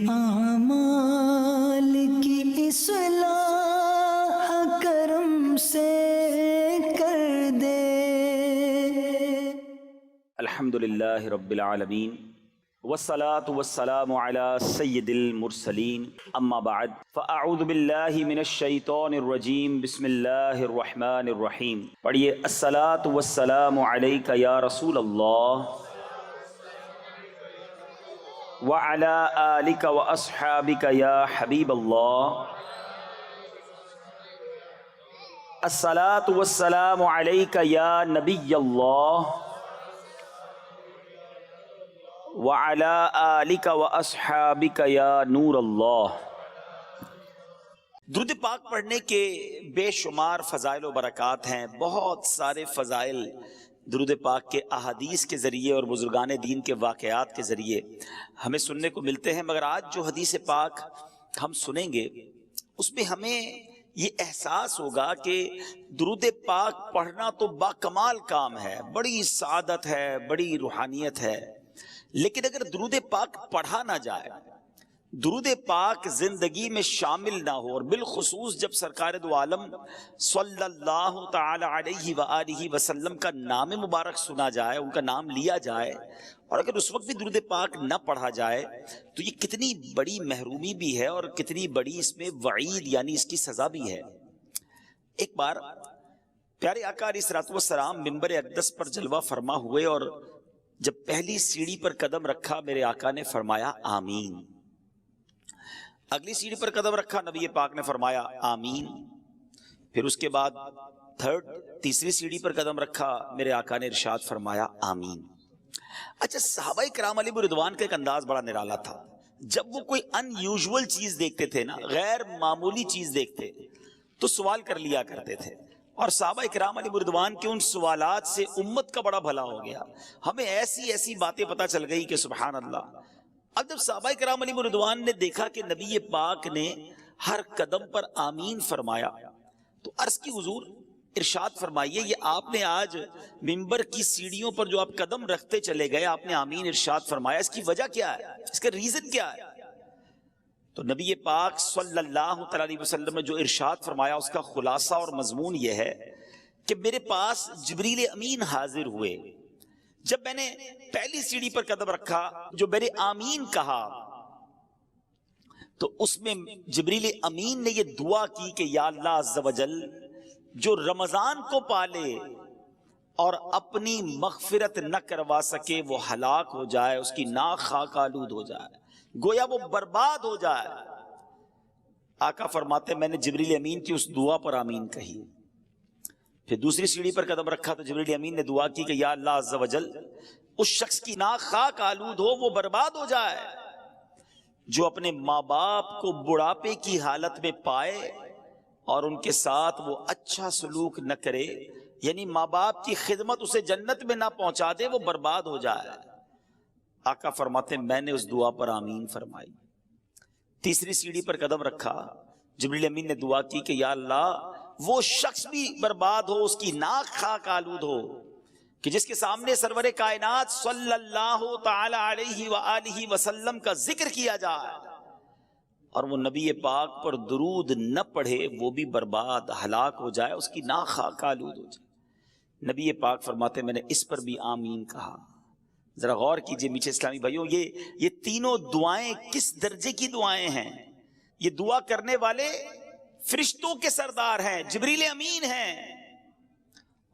اعمال کی اصلاح کرم سے کر دے۔ الحمدللہ رب العالمین والصلاة والسلام على سید المرسلین اما بعد فاعوذ باللہ من الشیطان الرجیم بسم اللہ الرحمن الرحیم۔ پڑھیے الصلاة والسلام علیک یا رسول اللہ وعلى آلک واصحابک یا حبیب اللہ۔ الصلاة والسلام علیک یا نبی اللہ وَعَلَىٰ آلِكَ وَأَصْحَابِكَ يَا نور اللہ۔ درود پاک پڑھنے کے بے شمار فضائل و برکات ہیں، بہت سارے فضائل درود پاک کے احادیث کے ذریعے اور بزرگان دین کے واقعات کے ذریعے ہمیں سننے کو ملتے ہیں، مگر آج جو حدیث پاک ہم سنیں گے اس میں ہمیں یہ احساس ہوگا کہ درود پاک پڑھنا تو با کمال کام ہے، بڑی سعادت ہے، بڑی روحانیت ہے، لیکن اگر درود پاک پڑھا نہ جائے، درود پاک زندگی میں شامل نہ ہو، اور بالخصوص جب سرکار دو عالم صلی اللہ تعالی علیہ وآلہ وسلم کا نام مبارک سنا جائے، ان کا نام لیا جائے، اور اگر اس وقت بھی درود پاک نہ پڑھا جائے تو یہ کتنی بڑی محرومی بھی ہے اور کتنی بڑی اس میں وعید یعنی اس کی سزا بھی ہے۔ ایک بار پیارے آقا علیہ الصلوۃ والسلام منبر اقدس پر جلوہ فرما ہوئے، اور جب پہلی سیڑھی پر قدم رکھا میرے آقا نے فرمایا آمین، اگلی سیڑھی پر قدم رکھا نبی پاک نے فرمایا آمین، پھر اس کے بعد تیسری سیڑھی پر قدم رکھا میرے آقا نے ارشاد فرمایا آمین۔ اچھا، صحابہ کرام علیہ رضوان کا ایک انداز بڑا نرالا تھا، جب وہ کوئی ان یوزول چیز دیکھتے تھے نا، غیر معمولی چیز دیکھتے تو سوال کر لیا کرتے تھے، اور صحابہ اکرام علیہ رضوان کے ان سوالات سے امت کا بڑا بھلا ہو گیا، ہمیں ایسی ایسی باتیں پتہ چل گئی کہ سبحان اللہ۔ اب جب صحابہ اکرام علیہ رضوان نے دیکھا کہ نبی پاک نے ہر قدم پر آمین فرمایا تو عرض کی حضور ارشاد فرمائیے، یہ آپ نے آج منبر کی سیڑھیوں پر جو آپ قدم رکھتے چلے گئے، آپ نے آمین ارشاد فرمایا، اس کی وجہ کیا ہے، اس کا ریزن کیا ہے؟ تو نبی پاک صلی اللہ علیہ وسلم نے جو ارشاد فرمایا اس کا خلاصہ اور مضمون یہ ہے کہ میرے پاس جبریل امین حاضر ہوئے، جب میں نے پہلی سیڑھی پر قدم رکھا جو میں نے آمین کہا تو اس میں جبریل امین نے یہ دعا کی کہ یا اللہ عز و جل، جو رمضان کو پالے اور اپنی مغفرت نہ کروا سکے وہ ہلاک ہو جائے، اس کی ناک خاک آلود ہو جائے، گویا وہ برباد ہو جائے۔ آقا فرماتے میں نے جبریل امین کی اس دعا پر آمین کہی، پھر دوسری سیڑھی پر قدم رکھا تو جبریل امین نے دعا کی کہ یا اللہ عز و جل، اس شخص کی ناک خاک آلود ہو، وہ برباد ہو جائے جو اپنے ماں باپ کو بڑھاپے کی حالت میں پائے اور ان کے ساتھ وہ اچھا سلوک نہ کرے، یعنی ماں باپ کی خدمت اسے جنت میں نہ پہنچا دے، وہ برباد ہو جائے۔ آقا فرماتے میں نے اس دعا پر آمین فرمائی، تیسری سیڑھی پر قدم رکھا، جبریل امین نے دعا کی کہ یا اللہ، وہ شخص بھی برباد ہو، اس کی ناک خاک آلود ہو کہ جس کے سامنے سرور کائنات صلی اللہ تعالی علیہ وآلہ وسلم کا ذکر کیا جائے اور وہ نبی پاک پر درود نہ پڑھے، وہ بھی برباد ہلاک ہو جائے، اس کی ناک خاک آلود ہو جائے۔ نبی پاک فرماتے میں نے اس پر بھی آمین کہا۔ ذرا غور کیجئے میٹھے اسلامی بھائیوں، یہ تینوں دعائیں کس درجے کی دعائیں ہیں؟ یہ دعا کرنے والے فرشتوں کے سردار ہیں، جبریل امین ہیں،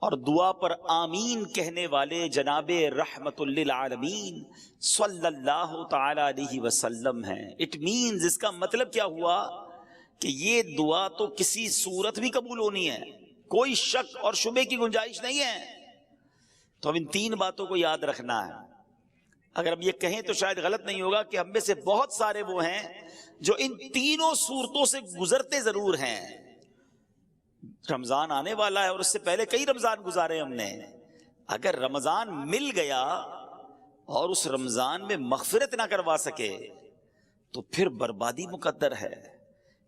اور دعا پر آمین کہنے والے جناب رحمت للعالمین صلی اللہ تعالی علیہ وسلم ہیں۔ اٹ مینز، اس کا مطلب کیا ہوا کہ یہ دعا تو کسی صورت بھی قبول ہونی ہے، کوئی شک اور شبے کی گنجائش نہیں ہے۔ تو ہم ان تین باتوں کو یاد رکھنا ہے۔ اگر ہم یہ کہیں تو شاید غلط نہیں ہوگا کہ ہم میں سے بہت سارے وہ ہیں جو ان تینوں صورتوں سے گزرتے ضرور ہیں۔ رمضان آنے والا ہے اور اس سے پہلے کئی رمضان گزارے ہم نے، اگر رمضان مل گیا اور اس رمضان میں مغفرت نہ کروا سکے تو پھر بربادی مقدر ہے۔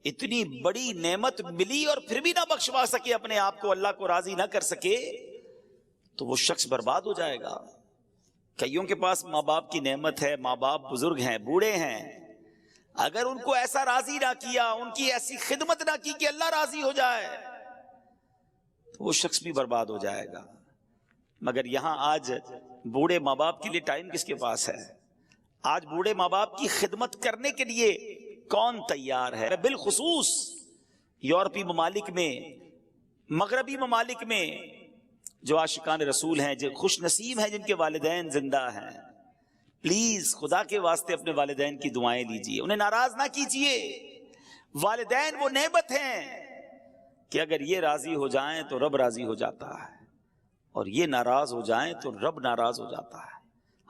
اتنی بڑی نعمت ملی اور پھر بھی نہ بخشوا سکے اپنے آپ کو، اللہ کو راضی نہ کر سکے، تو وہ شخص برباد ہو جائے گا۔ کئیوں کے پاس ماں باپ کی نعمت ہے، ماں باپ بزرگ ہیں، بوڑھے ہیں، اگر ان کو ایسا راضی نہ کیا، ان کی ایسی خدمت نہ کی کہ اللہ راضی ہو جائے، تو وہ شخص بھی برباد ہو جائے گا۔ مگر یہاں آج بوڑھے ماں باپ کے لیے ٹائم کس کے پاس ہے؟ آج بوڑھے ماں باپ کی خدمت کرنے کے لیے کون تیار ہے؟ بالخصوص یورپی ممالک میں، مغربی ممالک میں جو عاشقان رسول ہیں، جو خوش نصیب ہیں جن کے والدین زندہ ہیں، پلیز خدا کے واسطے اپنے والدین کی دعائیں لیجئے، انہیں ناراض نہ کیجئے۔ والدین وہ نعمت ہیں کہ اگر یہ راضی ہو جائیں تو رب راضی ہو جاتا ہے، اور یہ ناراض ہو جائیں تو رب ناراض ہو جاتا ہے۔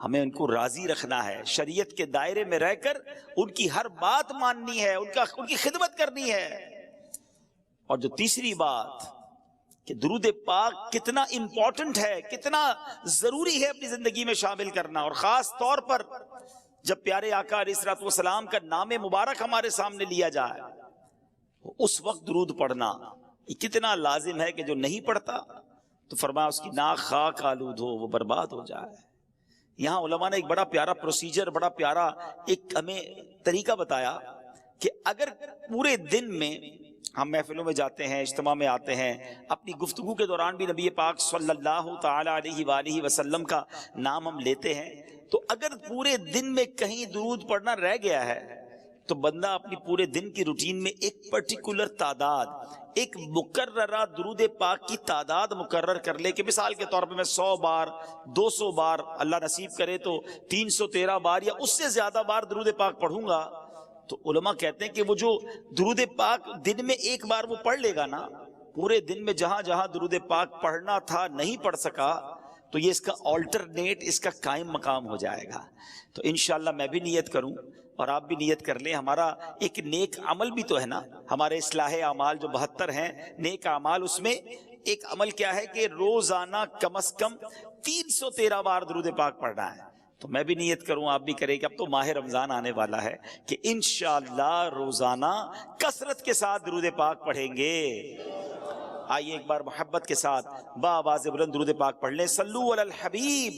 ہمیں ان کو راضی رکھنا ہے، شریعت کے دائرے میں رہ کر ان کی ہر بات ماننی ہے، ان کی خدمت کرنی ہے۔ اور جو تیسری بات کہ درود پاک کتنا امپورٹنٹ ہے، کتنا ضروری ہے اپنی زندگی میں شامل کرنا، اور خاص طور پر جب پیارے آقا علیہ الصلوۃ والسلام کا نام مبارک ہمارے سامنے لیا جائے، اس وقت درود پڑھنا یہ کتنا لازم ہے کہ جو نہیں پڑھتا تو فرمایا اس کی ناک خاک آلود ہو، وہ برباد ہو جائے۔ یہاں علماء نے ایک بڑا پیارا پروسیجر، بڑا پیارا ایک ہمیں طریقہ بتایا کہ اگر پورے دن میں ہم محفلوں میں جاتے ہیں، اجتماع میں آتے ہیں، اپنی گفتگو کے دوران بھی نبی پاک صلی اللہ تعالی علیہ وآلہ وسلم کا نام ہم لیتے ہیں، تو اگر پورے دن میں کہیں درود پڑھنا رہ گیا ہے تو بندہ اپنی پورے دن کی روٹین میں ایک پرٹیکولر تعداد، ایک مقررہ درود پاک کی تعداد مقرر کر لے کہ مثال کے طور پہ میں 100 بار 200 بار، اللہ نصیب کرے تو 313 بار یا اس سے زیادہ بار درود پاک پڑھوں گا، تو علماء کہتے ہیں کہ وہ جو درود پاک دن میں ایک بار وہ پڑھ لے گا نا، پورے دن میں جہاں جہاں درود پاک پڑھنا تھا نہیں پڑھ سکا تو یہ اس کا آلٹرنیٹ، اس کا قائم مقام ہو جائے گا۔ تو انشاءاللہ میں بھی نیت کروں اور آپ بھی نیت کر لیں۔ ہمارا ایک نیک عمل بھی تو ہے نا، ہمارے اصلاح اعمال جو 72 ہیں نیک اعمال، اس میں ایک عمل کیا ہے کہ روزانہ کم از کم 313 بار درود پاک پڑھنا ہے۔ تو میں بھی نیت کروں، آپ بھی کریں کہ اب تو ماہ رمضان آنے والا ہے کہ انشاءاللہ روزانہ کثرت کے ساتھ درود پاک پڑھیں گے۔ آئیے ایک بار محبت کے ساتھ بآواز بلند درود پاک پڑھ لیں۔ صلو علی الحبیب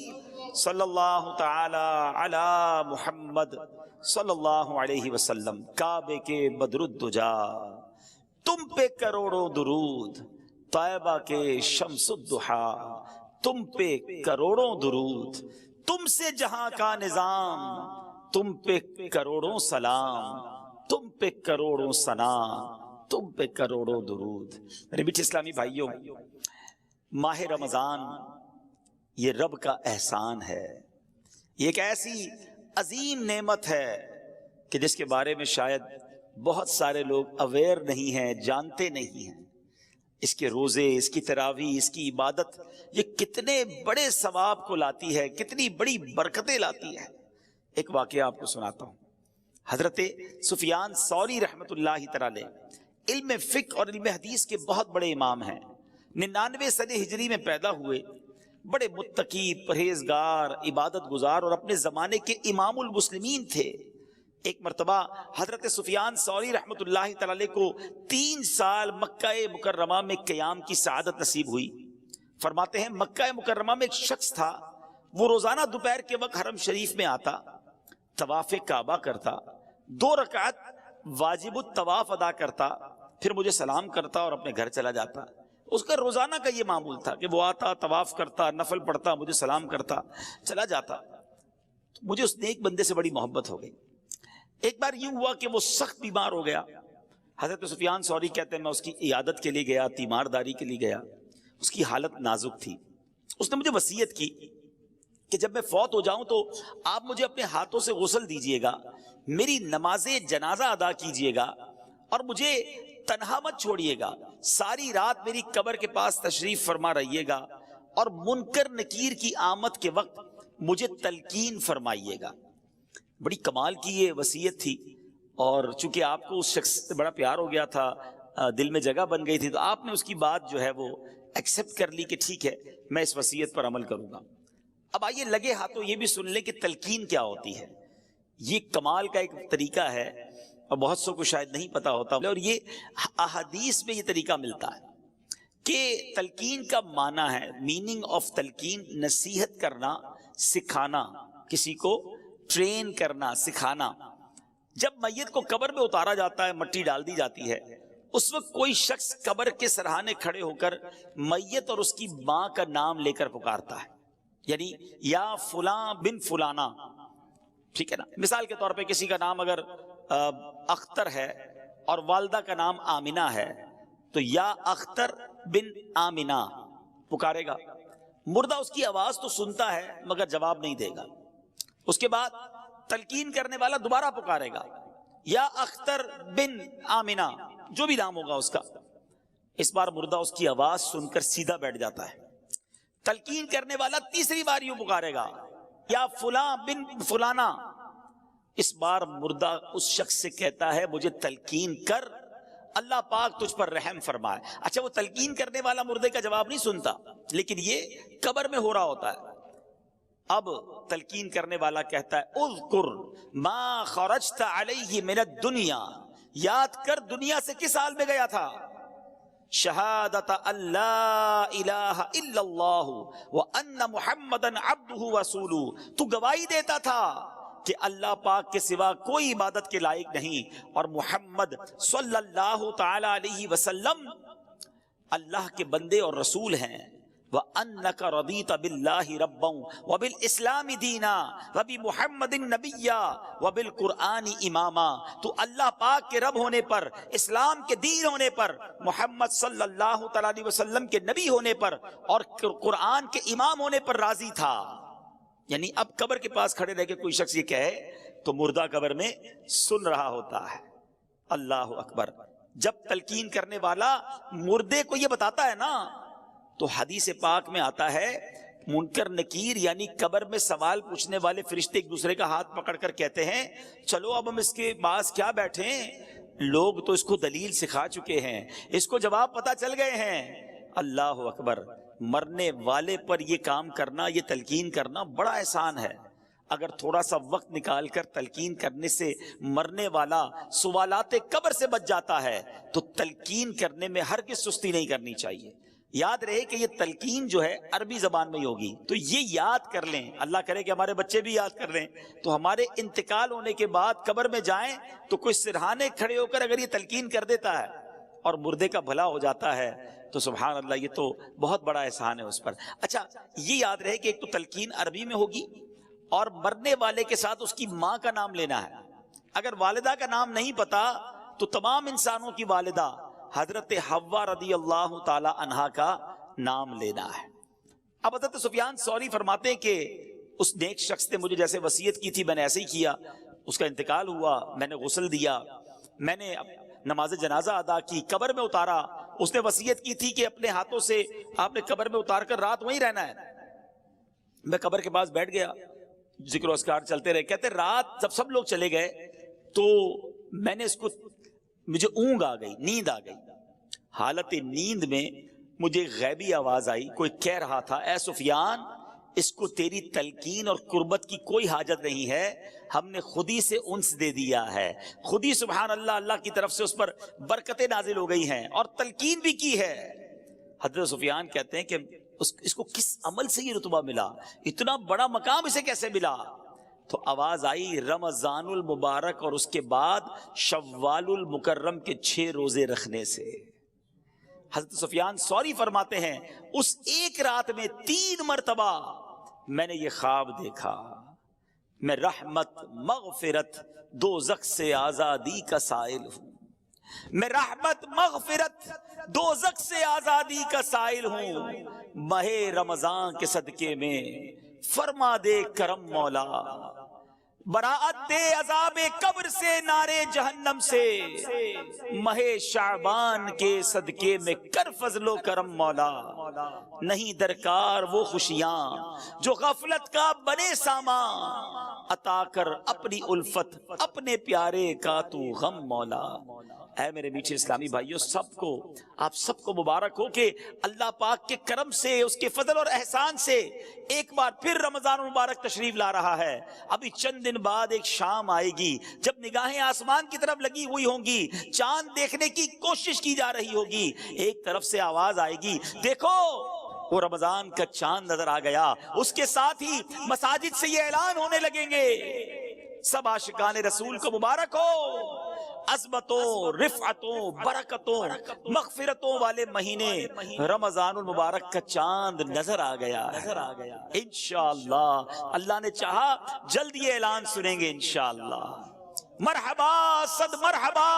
صلی اللہ تعالی علی محمد صلی اللہ علیہ وسلم۔ کعبے کے بدر الدجا تم پہ کروڑوں درود، طیبہ کے شمس الضحا تم پہ کروڑوں درود، تم سے جہاں کا نظام تم پہ کروڑوں سلام، تم پہ کروڑوں ثنا، تم پہ کروڑوں درود۔ میرے میٹھے اسلامی بھائیوں، ماہ رمضان یہ رب کا احسان ہے، یہ ایک ایسی عظیم نعمت ہے کہ جس کے بارے میں شاید بہت سارے لوگ اویئر نہیں ہیں، جانتے نہیں ہیں۔ اس کے روزے، اس کی تراویح، اس کی عبادت یہ کتنے بڑے ثواب کو لاتی ہے، کتنی بڑی برکتیں لاتی ہے۔ ایک واقعہ آپ کو سناتا ہوں۔ حضرت سفیان ثوری رحمت اللہ تعالی علم فقہ اور علم حدیث کے بہت بڑے امام ہیں، 99 صدی ہجری میں پیدا ہوئے، بڑے متقی، پرہیزگار، عبادت گزار اور اپنے زمانے کے امام المسلمین تھے۔ ایک مرتبہ حضرت سفیان ثوری رحمت اللہ تعالی کو 3 سال مکہ مکرمہ میں قیام کی سعادت نصیب ہوئی۔ فرماتے ہیں مکہ مکرمہ میں ایک شخص تھا، وہ روزانہ دوپہر کے وقت حرم شریف میں آتا، طواف کعبہ کرتا، 2 رکعت واجب الطواف ادا کرتا، پھر مجھے سلام کرتا اور اپنے گھر چلا جاتا۔ اس کا روزانہ کا یہ معمول تھا کہ وہ آتا، طواف کرتا، نفل پڑھتا، مجھے سلام کرتا، چلا جاتا۔ مجھے اس نیک بندے سے بڑی محبت ہو گئی۔ ایک بار یوں ہوا کہ وہ سخت بیمار ہو گیا۔ حضرت سفیان ثوری کہتے ہیں میں اس کی عیادت کے لیے گیا، تیمارداری کے لیے گیا، اس کی حالت نازک تھی۔ اس نے مجھے وصیت کی کہ جب میں فوت ہو جاؤں تو آپ مجھے اپنے ہاتھوں سے غسل دیجئے گا، میری نماز جنازہ ادا کیجئے گا اور مجھے تنہا مت چھوڑیے گا، ساری رات میری قبر کے پاس تشریف فرما رہیے گا اور منکر نکیر کی آمد کے وقت مجھے تلقین فرمائیے گا۔ بڑی کمال کی یہ وصیت تھی، اور چونکہ آپ کو اس شخص سے بڑا پیار ہو گیا تھا، دل میں جگہ بن گئی تھی، تو آپ نے اس کی بات جو ہے وہ ایکسپٹ کر لی کہ ٹھیک ہے میں اس وصیت پر عمل کروں گا۔ اب آئیے لگے ہاتھوں یہ بھی سن لیں کہ تلقین کیا ہوتی ہے۔ یہ کمال کا ایک طریقہ ہے اور بہت سو کو شاید نہیں پتا ہوتا، اور یہ احادیث میں یہ طریقہ ملتا ہے کہ تلقین کا معنی ہے، میننگ آف تلقین نصیحت کرنا، سکھانا، کسی کو ٹرین کرنا، سکھانا۔ جب میت کو قبر میں اتارا جاتا ہے، مٹی ڈال دی جاتی ہے، اس وقت کوئی شخص قبر کے سرہانے کھڑے ہو کر میت اور اس کی ماں کا نام لے کر پکارتا ہے، یعنی یا فلاں بن فلانا، ٹھیک ہے نا. مثال کے طور پہ کسی کا نام اگر اختر ہے اور والدہ کا نام آمنہ ہے تو یا اختر بن آمنہ پکارے گا. مردہ اس کی آواز تو سنتا ہے مگر جواب نہیں دے گا. اس کے بعد تلقین کرنے والا دوبارہ پکارے گا، یا اختر بن آمنہ، جو بھی نام ہوگا اس کا. اس بار مردہ اس کی آواز سن کر سیدھا بیٹھ جاتا ہے. تلقین کرنے والا تیسری بار یوں پکارے گا، یا فلاں بن فلانا. اس بار مردہ اس شخص سے کہتا ہے مجھے تلقین کر، اللہ پاک تجھ پر رحم فرمائے. اچھا، وہ تلقین کرنے والا مردے کا جواب نہیں سنتا، لیکن یہ قبر میں ہو رہا ہوتا ہے. اب تلقین کرنے والا کہتا ہے اذکر ما خرجت علیہ من الدنیا، یاد کر دنیا سے کس حال میں گیا تھا. شہادت اللہ الہ الا اللہ وان محمدا عبدہ ورسولہ، تو گواہی دیتا تھا کہ اللہ پاک کے سوا کوئی عبادت کے لائق نہیں اور محمد صلی اللہ تعالی علیہ وسلم اللہ کے بندے اور رسول ہیں. وَأَنَّكَ رَضِيتَ بِاللَّهِ رَبًّا وَبِالْإِسْلَامِ دِينًا وَبِمُحَمَّدٍ نَبِيًّا وَبِالْقُرْآنِ إِمَامًا. تو اللہ پاک کے رب ہونے پر، اسلام کے دین ہونے پر، محمد صلی اللہ تعالی علیہ وسلم کے نبی ہونے پر اور قرآن کے امام ہونے پر راضی تھا. یعنی اب قبر کے پاس کھڑے رہ کے کوئی شخص یہ کہے تو مردہ قبر میں سن رہا ہوتا ہے. اللہ اکبر. جب تلقین کرنے والا مردے کو یہ بتاتا ہے نا تو حدیث پاک میں آتا ہے منکر نکیر یعنی قبر میں سوال پوچھنے والے فرشتے ایک دوسرے کا ہاتھ پکڑ کر کہتے ہیں چلو اب ہم اس کے پاس کیا بیٹھیں، لوگ تو اس کو دلیل سکھا چکے ہیں، اس کو جواب پتہ چل گئے ہیں. اللہ اکبر. مرنے والے پر یہ کام کرنا، یہ تلقین کرنا بڑا احسان ہے. اگر تھوڑا سا وقت نکال کر تلقین کرنے سے مرنے والا سوالات قبر سے بچ جاتا ہے تو تلقین کرنے میں ہرگز سستی نہیں کرنی چاہیے. یاد رہے کہ یہ تلقین جو ہے عربی زبان میں ہی ہوگی، تو یہ یاد کر لیں. اللہ کرے کہ ہمارے بچے بھی یاد کر لیں تو ہمارے انتقال ہونے کے بعد قبر میں جائیں تو کوئی سرہانے کھڑے ہو کر اگر یہ تلقین کر دیتا ہے اور مردے کا بھلا ہو جاتا ہے تو سبحان اللہ، یہ تو بہت بڑا احسان ہے اس پر. اچھا، یہ یاد رہے کہ ایک تو تلقین عربی میں ہوگی اور مرنے والے کے ساتھ اس کی ماں کا نام لینا ہے. اگر والدہ کا نام نہیں پتا تو تمام انسانوں کی والدہ حضرت حوا رضی اللہ تعالی عنہا کا نام لینا ہے. اب حضرت سفیان ثوری فرماتے ہیں کہ اس نیک شخص نے مجھے جیسے وصیت کی تھی میں نے ایسے ہی کیا. اس کا انتقال ہوا، میں نے غسل دیا، میں نے نماز جنازہ ادا کی، قبر میں اتارا. اس نے وصیت کی تھی کہ اپنے ہاتھوں سے آپ نے قبر میں اتار کر رات وہیں رہنا ہے. میں قبر کے پاس بیٹھ گیا، ذکر و اذکار چلتے رہے. کہتے رات جب سب لوگ چلے گئے تو میں نے اس کو، مجھے اونگ آ گئی، نیند آ گئی. حالت نیند میں مجھے غیبی آواز آئی، کوئی کہہ رہا تھا اے سفیان، اس کو تیری تلقین اور قربت کی کوئی حاجت نہیں ہے، ہم نے خود ہی سے انس دے دیا ہے، خود ہی سبحان اللہ اللہ کی طرف سے اس پر برکتیں نازل ہو گئی ہیں اور تلقین بھی کی ہے. حضرت سفیان کہتے ہیں کہ اس کو کس عمل سے یہ رتبہ ملا، اتنا بڑا مقام اسے کیسے ملا؟ تو آواز آئی رمضان المبارک اور اس کے بعد شوال المکرم کے 6 روزے رکھنے سے. حضرت سفیان ثوری فرماتے ہیں اس ایک رات میں 3 مرتبہ میں نے یہ خواب دیکھا، میں رحمت مغفرت دوزخ سے آزادی کا سائل ہوں، میں رحمت مغفرت دوزخ سے آزادی کا سائل ہوں، ماہ رمضان کے صدقے میں فرما دے کرم مولا، براعت دے عذاب قبر سے، نارے جہنم سے، ماہ شعبان کے صدقے میں کر فضل و کرم مولا. نہیں درکار وہ خوشیاں جو غفلت کا بنے سامان، عطا کر اپنی الفت اپنے پیارے کا تو غم مولا. اے میرے میٹھے اسلامی بھائیوں، سب کو، آپ سب کو مبارک ہو کہ اللہ پاک کے کرم سے، اس کے فضل اور احسان سے ایک بار پھر رمضان مبارک تشریف لا رہا ہے. ابھی چند دن بعد ایک شام آئے گی جب نگاہیں آسمان کی طرف لگی ہوئی ہوں گی، چاند دیکھنے کی کوشش کی جا رہی ہوگی، ایک طرف سے آواز آئے گی دیکھو وہ رمضان کا چاند نظر آ گیا. اس کے ساتھ ہی مساجد سے یہ اعلان ہونے لگیں گے سب عاشقان رسول کو مبارک ہو، عظمتوں، رفعتوں، برکتوں، مغفرتوں والے مہینے رمضان المبارک کا چاند نظر آ گیا انشاءاللہ اللہ نے چاہا جلد یہ اعلان سنیں گے انشاءاللہ۔ مرحبا صد مرحبا،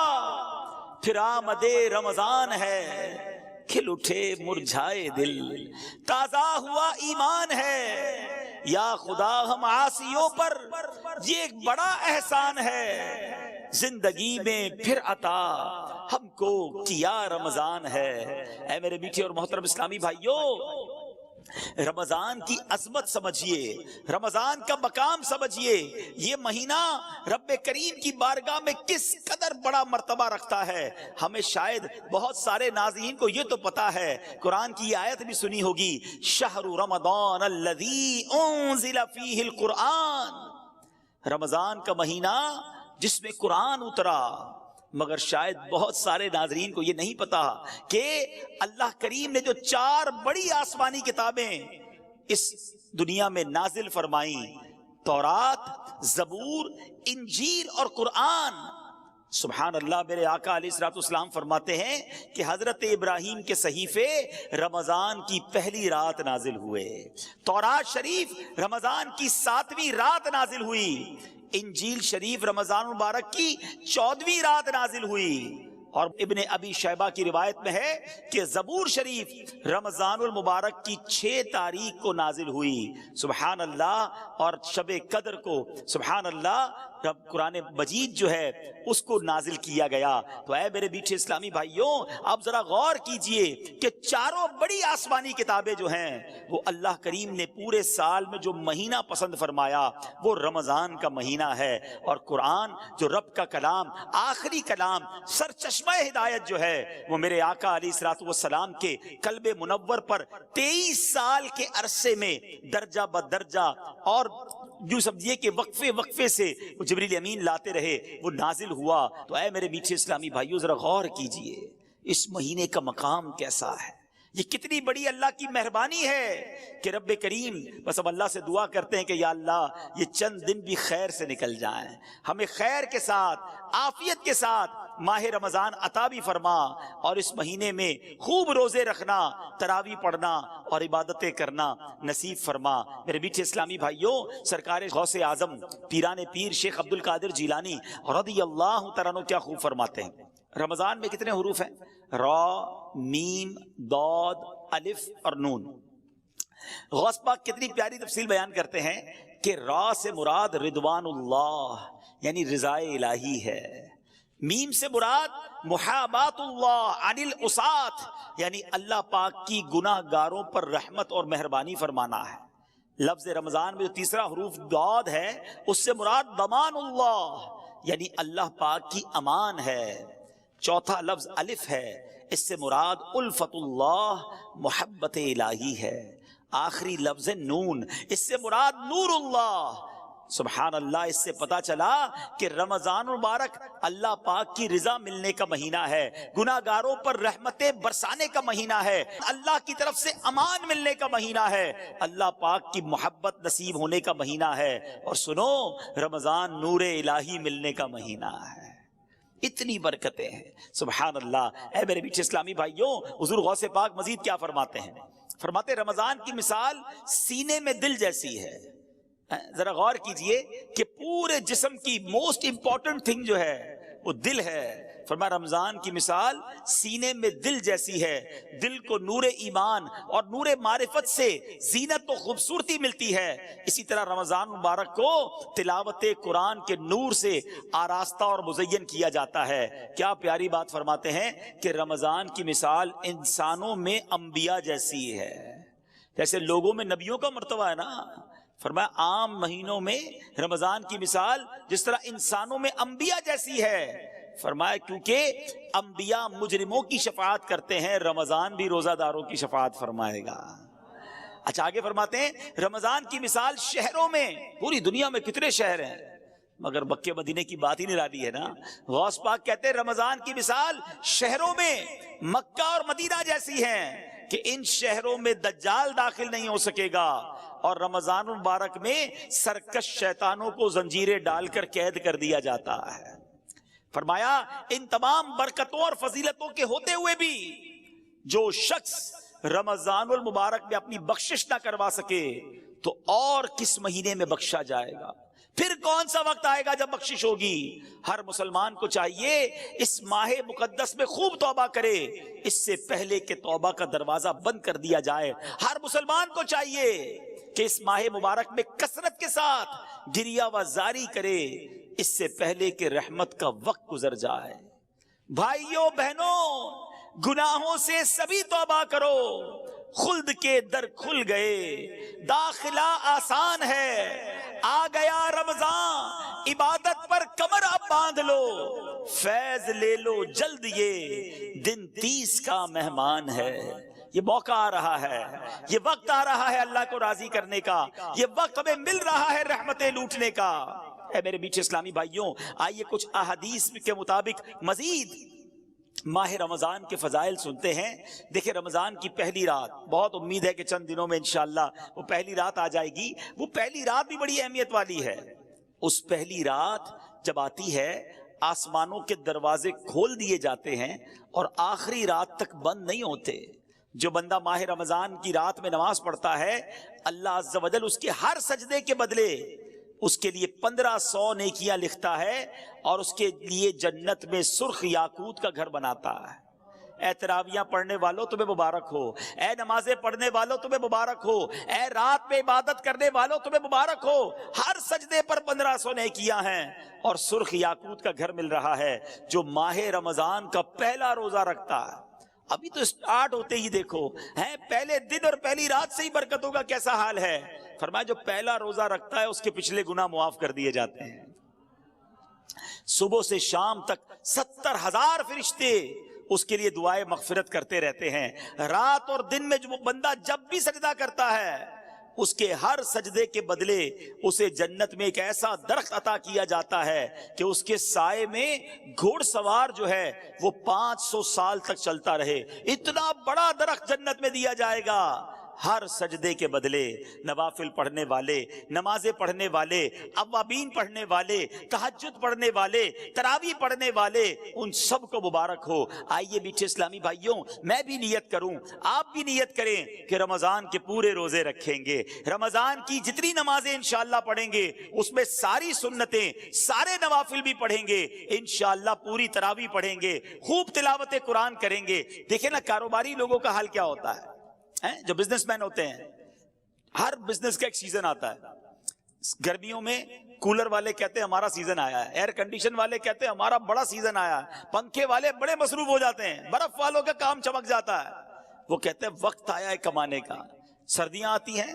پھر آمد رمضان ہے، کھل اٹھے مرجھائے دل، تازہ ہوا ایمان ہے، یا خدا ہم عاصیوں پر یہ ایک بڑا احسان ہے، زندگی میں پھر عطا ہم کو کیا رمضان ہے۔ اے میرے میٹھے اور محترم اسلامی بھائیوں، رمضان کی عظمت سمجھیے، رمضان کا مقام سمجھیے، یہ مہینہ رب کریم کی بارگاہ میں کس قدر بڑا مرتبہ رکھتا ہے۔ ہمیں شاید بہت سارے ناظرین کو یہ تو پتا ہے، قرآن کی یہ آیت بھی سنی ہوگی، شہر رمضان الذی انزل فیہ القرآن، رمضان کا مہینہ جس میں قرآن اترا۔ مگر شاید بہت سارے ناظرین کو یہ نہیں پتا کہ اللہ کریم نے جو 4 بڑی آسمانی کتابیں اس دنیا میں نازل فرمائیں، تورات، زبور، انجیل اور قرآن، سبحان اللہ، میرے آقا علیہ الصلوۃ والسلام فرماتے ہیں کہ حضرت ابراہیم کے صحیفے رمضان کی پہلی رات نازل ہوئے، تورات شریف رمضان کی 7ویں رات نازل ہوئی، انجیل شریف رمضان مبارک کی 14ویں رات نازل ہوئی، اور ابن ابی شیبہ کی روایت میں ہے کہ زبور شریف رمضان المبارک کی 6 تاریخ کو نازل ہوئی، سبحان اللہ، اور شب قدر کو سبحان اللہ رب قرآن مجید جو ہے اس کو نازل کیا گیا۔ تو اے میرے میٹھے اسلامی بھائیوں، آپ ذرا غور کیجئے کہ 4 بڑی آسمانی کتابیں جو ہیں وہ اللہ کریم نے پورے سال میں جو مہینہ پسند فرمایا وہ رمضان کا مہینہ ہے، اور قرآن جو رب کا کلام، آخری کلام، سرچشمہ ہدایت جو ہے وہ میرے آقا علیہ الصلوۃ والسلام کے قلب منور پر 23 سال کے عرصے میں درجہ بدرجہ اور جو سمجھیے کہ وقفے سے وہ جبریل امین لاتے رہے، وہ نازل ہوا۔ تو اے میرے میٹھے اسلامی بھائیوں، ذرا غور کیجئے اس مہینے کا مقام کیسا ہے، یہ کتنی بڑی اللہ کی مہربانی ہے کہ رب کریم، بس اب اللہ سے دعا کرتے ہیں کہ یا اللہ یہ چند دن بھی خیر سے نکل جائیں، ہمیں خیر کے ساتھ، عافیت کے ساتھ ماہ رمضان عطا بھی فرما، اور اس مہینے میں خوب روزے رکھنا، تراویح پڑھنا اور عبادتیں کرنا نصیب فرما۔ میرے میٹھے اسلامی بھائیوں، سرکار غوث اعظم پیران پیر شیخ عبد القادر جیلانی رضی اللہ تعالیٰ عنہ کیا خوب فرماتے ہیں۔ رمضان میں کتنے حروف ہیں؟ را، میم، ضاد، الف اور نون۔ غوث پاک کتنی پیاری تفصیل بیان کرتے ہیں کہ را سے مراد رضوان اللہ یعنی رضا الہی ہے، میم سے مراد محابات اللہ عن العصاة یعنی اللہ پاک کی گناہ گاروں پر رحمت اور مہربانی فرمانا ہے۔ لفظ رمضان میں جو تیسرا حروف ضاد ہے اس سے مراد ضمان اللہ یعنی اللہ پاک کی امان ہے۔ چوتھا لفظ الف ہے، اس سے مراد الفت اللہ محبت الہی ہے۔ آخری لفظ نون، اس سے مراد نور اللہ۔ سبحان اللہ، اس سے پتا چلا کہ رمضان مبارک اللہ پاک کی رضا ملنے کا مہینہ ہے، گناہ گاروں پر رحمتیں برسانے کا مہینہ ہے، اللہ کی طرف سے امان ملنے کا مہینہ ہے، اللہ پاک کی محبت نصیب ہونے کا مہینہ ہے، اور سنو رمضان نور الہی ملنے کا مہینہ ہے۔ اتنی برکتیں ہیں، سبحان اللہ۔ اے میرے میٹھے اسلامی بھائیوں، حضور غوث پاک مزید کیا فرماتے ہیں؟ فرماتے رمضان کی مثال سینے میں دل جیسی ہے۔ ذرا غور کیجئے کہ پورے جسم کی موسٹ امپورٹنٹ تھنگ جو ہے وہ دل ہے۔ فرمایا رمضان کی مثال سینے میں دل جیسی ہے، دل کو نور ایمان اور نور معرفت سے زینت و خوبصورتی ملتی ہے۔ اسی طرح رمضان مبارک کو تلاوت قرآن کے نور سے آراستہ اور مزین کیا جاتا ہے۔ کیا پیاری بات فرماتے ہیں کہ رمضان کی مثال انسانوں میں انبیاء جیسی ہے، جیسے لوگوں میں نبیوں کا مرتبہ ہے نا۔ فرمایا عام مہینوں میں رمضان کی مثال جس طرح انسانوں میں انبیاء جیسی ہے۔ فرمایا کیونکہ انبیاء مجرموں کی شفاعت کرتے ہیں، رمضان بھی روزہ داروں کی شفاعت فرمائے گا۔ اچھا آگے فرماتے ہیں رمضان کی مثال شہروں میں، پوری دنیا میں کتنے شہر ہیں مگر مکہ مدینے کی بات ہی نرالی ہے نا۔ غوث پاک کہتے ہیں رمضان کی مثال شہروں میں مکہ اور مدینہ جیسی ہیں کہ ان شہروں میں دجال داخل نہیں ہو سکے گا، اور رمضان المبارک میں سرکش شیطانوں کو زنجیریں ڈال کر قید کر دیا جاتا ہے۔ فرمایا ان تمام برکتوں اور فضیلتوں کے ہوتے ہوئے بھی جو شخص رمضان المبارک میں اپنی بخشش نہ کروا سکے تو اور کس مہینے میں بخشا جائے گا؟ پھر کون سا وقت آئے گا جب بخشش ہوگی؟ ہر مسلمان کو چاہیے اس ماہ مقدس میں خوب توبہ کرے، اس سے پہلے کہ توبہ کا دروازہ بند کر دیا جائے۔ ہر مسلمان کو چاہیے کہ اس ماہ مبارک میں کثرت کے ساتھ گریہ و زاری کرے، اس سے پہلے کہ رحمت کا وقت گزر جائے۔ بھائیوں بہنوں، گناہوں سے سبھی توبہ کرو، خلد کے در کھل گئے، داخلہ آسان ہے، آ گیا رمضان، عبادت پر کمر اب باندھ لو، فیض لے لو جلد، یہ دن 30 کا مہمان ہے۔ یہ موقع آ رہا ہے، یہ وقت آ رہا ہے اللہ کو راضی کرنے کا، یہ وقت ہمیں مل رہا ہے رحمتیں لوٹنے کا۔ اے میرے میٹھے اسلامی بھائیوں، آئیے کچھ احادیث کے مطابق مزید ماہ رمضان کے فضائل سنتے ہیں۔ دیکھیں رمضان کی پہلی رات، بہت امید ہے کہ چند دنوں میں انشاءاللہ وہ پہلی رات آ جائے گی۔ وہ پہلی رات بھی بڑی اہمیت والی ہے۔ اس پہلی رات جب آتی ہے، آسمانوں کے دروازے کھول دیے جاتے ہیں اور آخری رات تک بند نہیں ہوتے۔ جو بندہ ماہ رمضان کی رات میں نماز پڑھتا ہے، اللہ عز و جل اس کے ہر سجدے کے بدلے اس کے لیے 1500 نیکیاں لکھتا ہے اور اس کے لیے جنت میں سرخ یاقوت کا گھر بناتا ہے۔ اے تراویحاں پڑھنے والوں تمہیں مبارک ہو، اے نمازیں پڑھنے والوں تمہیں مبارک ہو، اے رات میں عبادت کرنے والوں تمہیں مبارک ہو۔ ہر سجدے پر 1500 نیکیاں ہیں اور سرخ یاقوت کا گھر مل رہا ہے۔ جو ماہ رمضان کا پہلا روزہ رکھتا ہے، ابھی تو سٹارٹ ہوتے ہی دیکھو ہیں، پہلے دن اور پہلی رات سے ہی برکتوں کا کیسا حال ہے۔ فرمایا جو پہلا روزہ رکھتا ہے اس کے پچھلے گناہ معاف کر دیے جاتے ہیں۔ صبح سے شام تک 70,000 فرشتے اس کے لیے دعائیں مغفرت کرتے رہتے ہیں۔ رات اور دن میں جو بندہ جب بھی سجدہ کرتا ہے، اس کے ہر سجدے کے بدلے اسے جنت میں ایک ایسا درخت عطا کیا جاتا ہے کہ اس کے سائے میں گھوڑ سوار جو ہے وہ 500 سال تک چلتا رہے۔ اتنا بڑا درخت جنت میں دیا جائے گا۔ ہر سجدے کے بدلے نوافل پڑھنے والے، نمازیں پڑھنے والے، اوابین پڑھنے والے، تہجد پڑھنے والے، تراویح پڑھنے والے، ان سب کو مبارک ہو۔ آئیے میٹھے اسلامی بھائیوں، میں بھی نیت کروں، آپ بھی نیت کریں کہ رمضان کے پورے روزے رکھیں گے۔ رمضان کی جتنی نمازیں انشاءاللہ پڑھیں گے اس میں ساری سنتیں، سارے نوافل بھی پڑھیں گے، انشاءاللہ پوری تراویح پڑھیں گے، خوب تلاوت قرآن کریں گے۔ دیکھیں نا کاروباری لوگوں کا حال کیا ہوتا ہے، جو بزنس مین ہوتے ہیں، ہر بزنس کا ایک سیزن آتا ہے۔ گرمیوں میں کولر والے کہتے ہیں ہمارا سیزن آیا ہے، ایئر کنڈیشن والے کہتے ہیں ہمارا بڑا سیزن آیا ہے، پنکھے والے بڑے مصروف ہو جاتے ہیں، برف والوں کا کام چمک جاتا ہے، وہ کہتے ہیں وقت آیا ہے کمانے کا۔ سردیاں آتی ہیں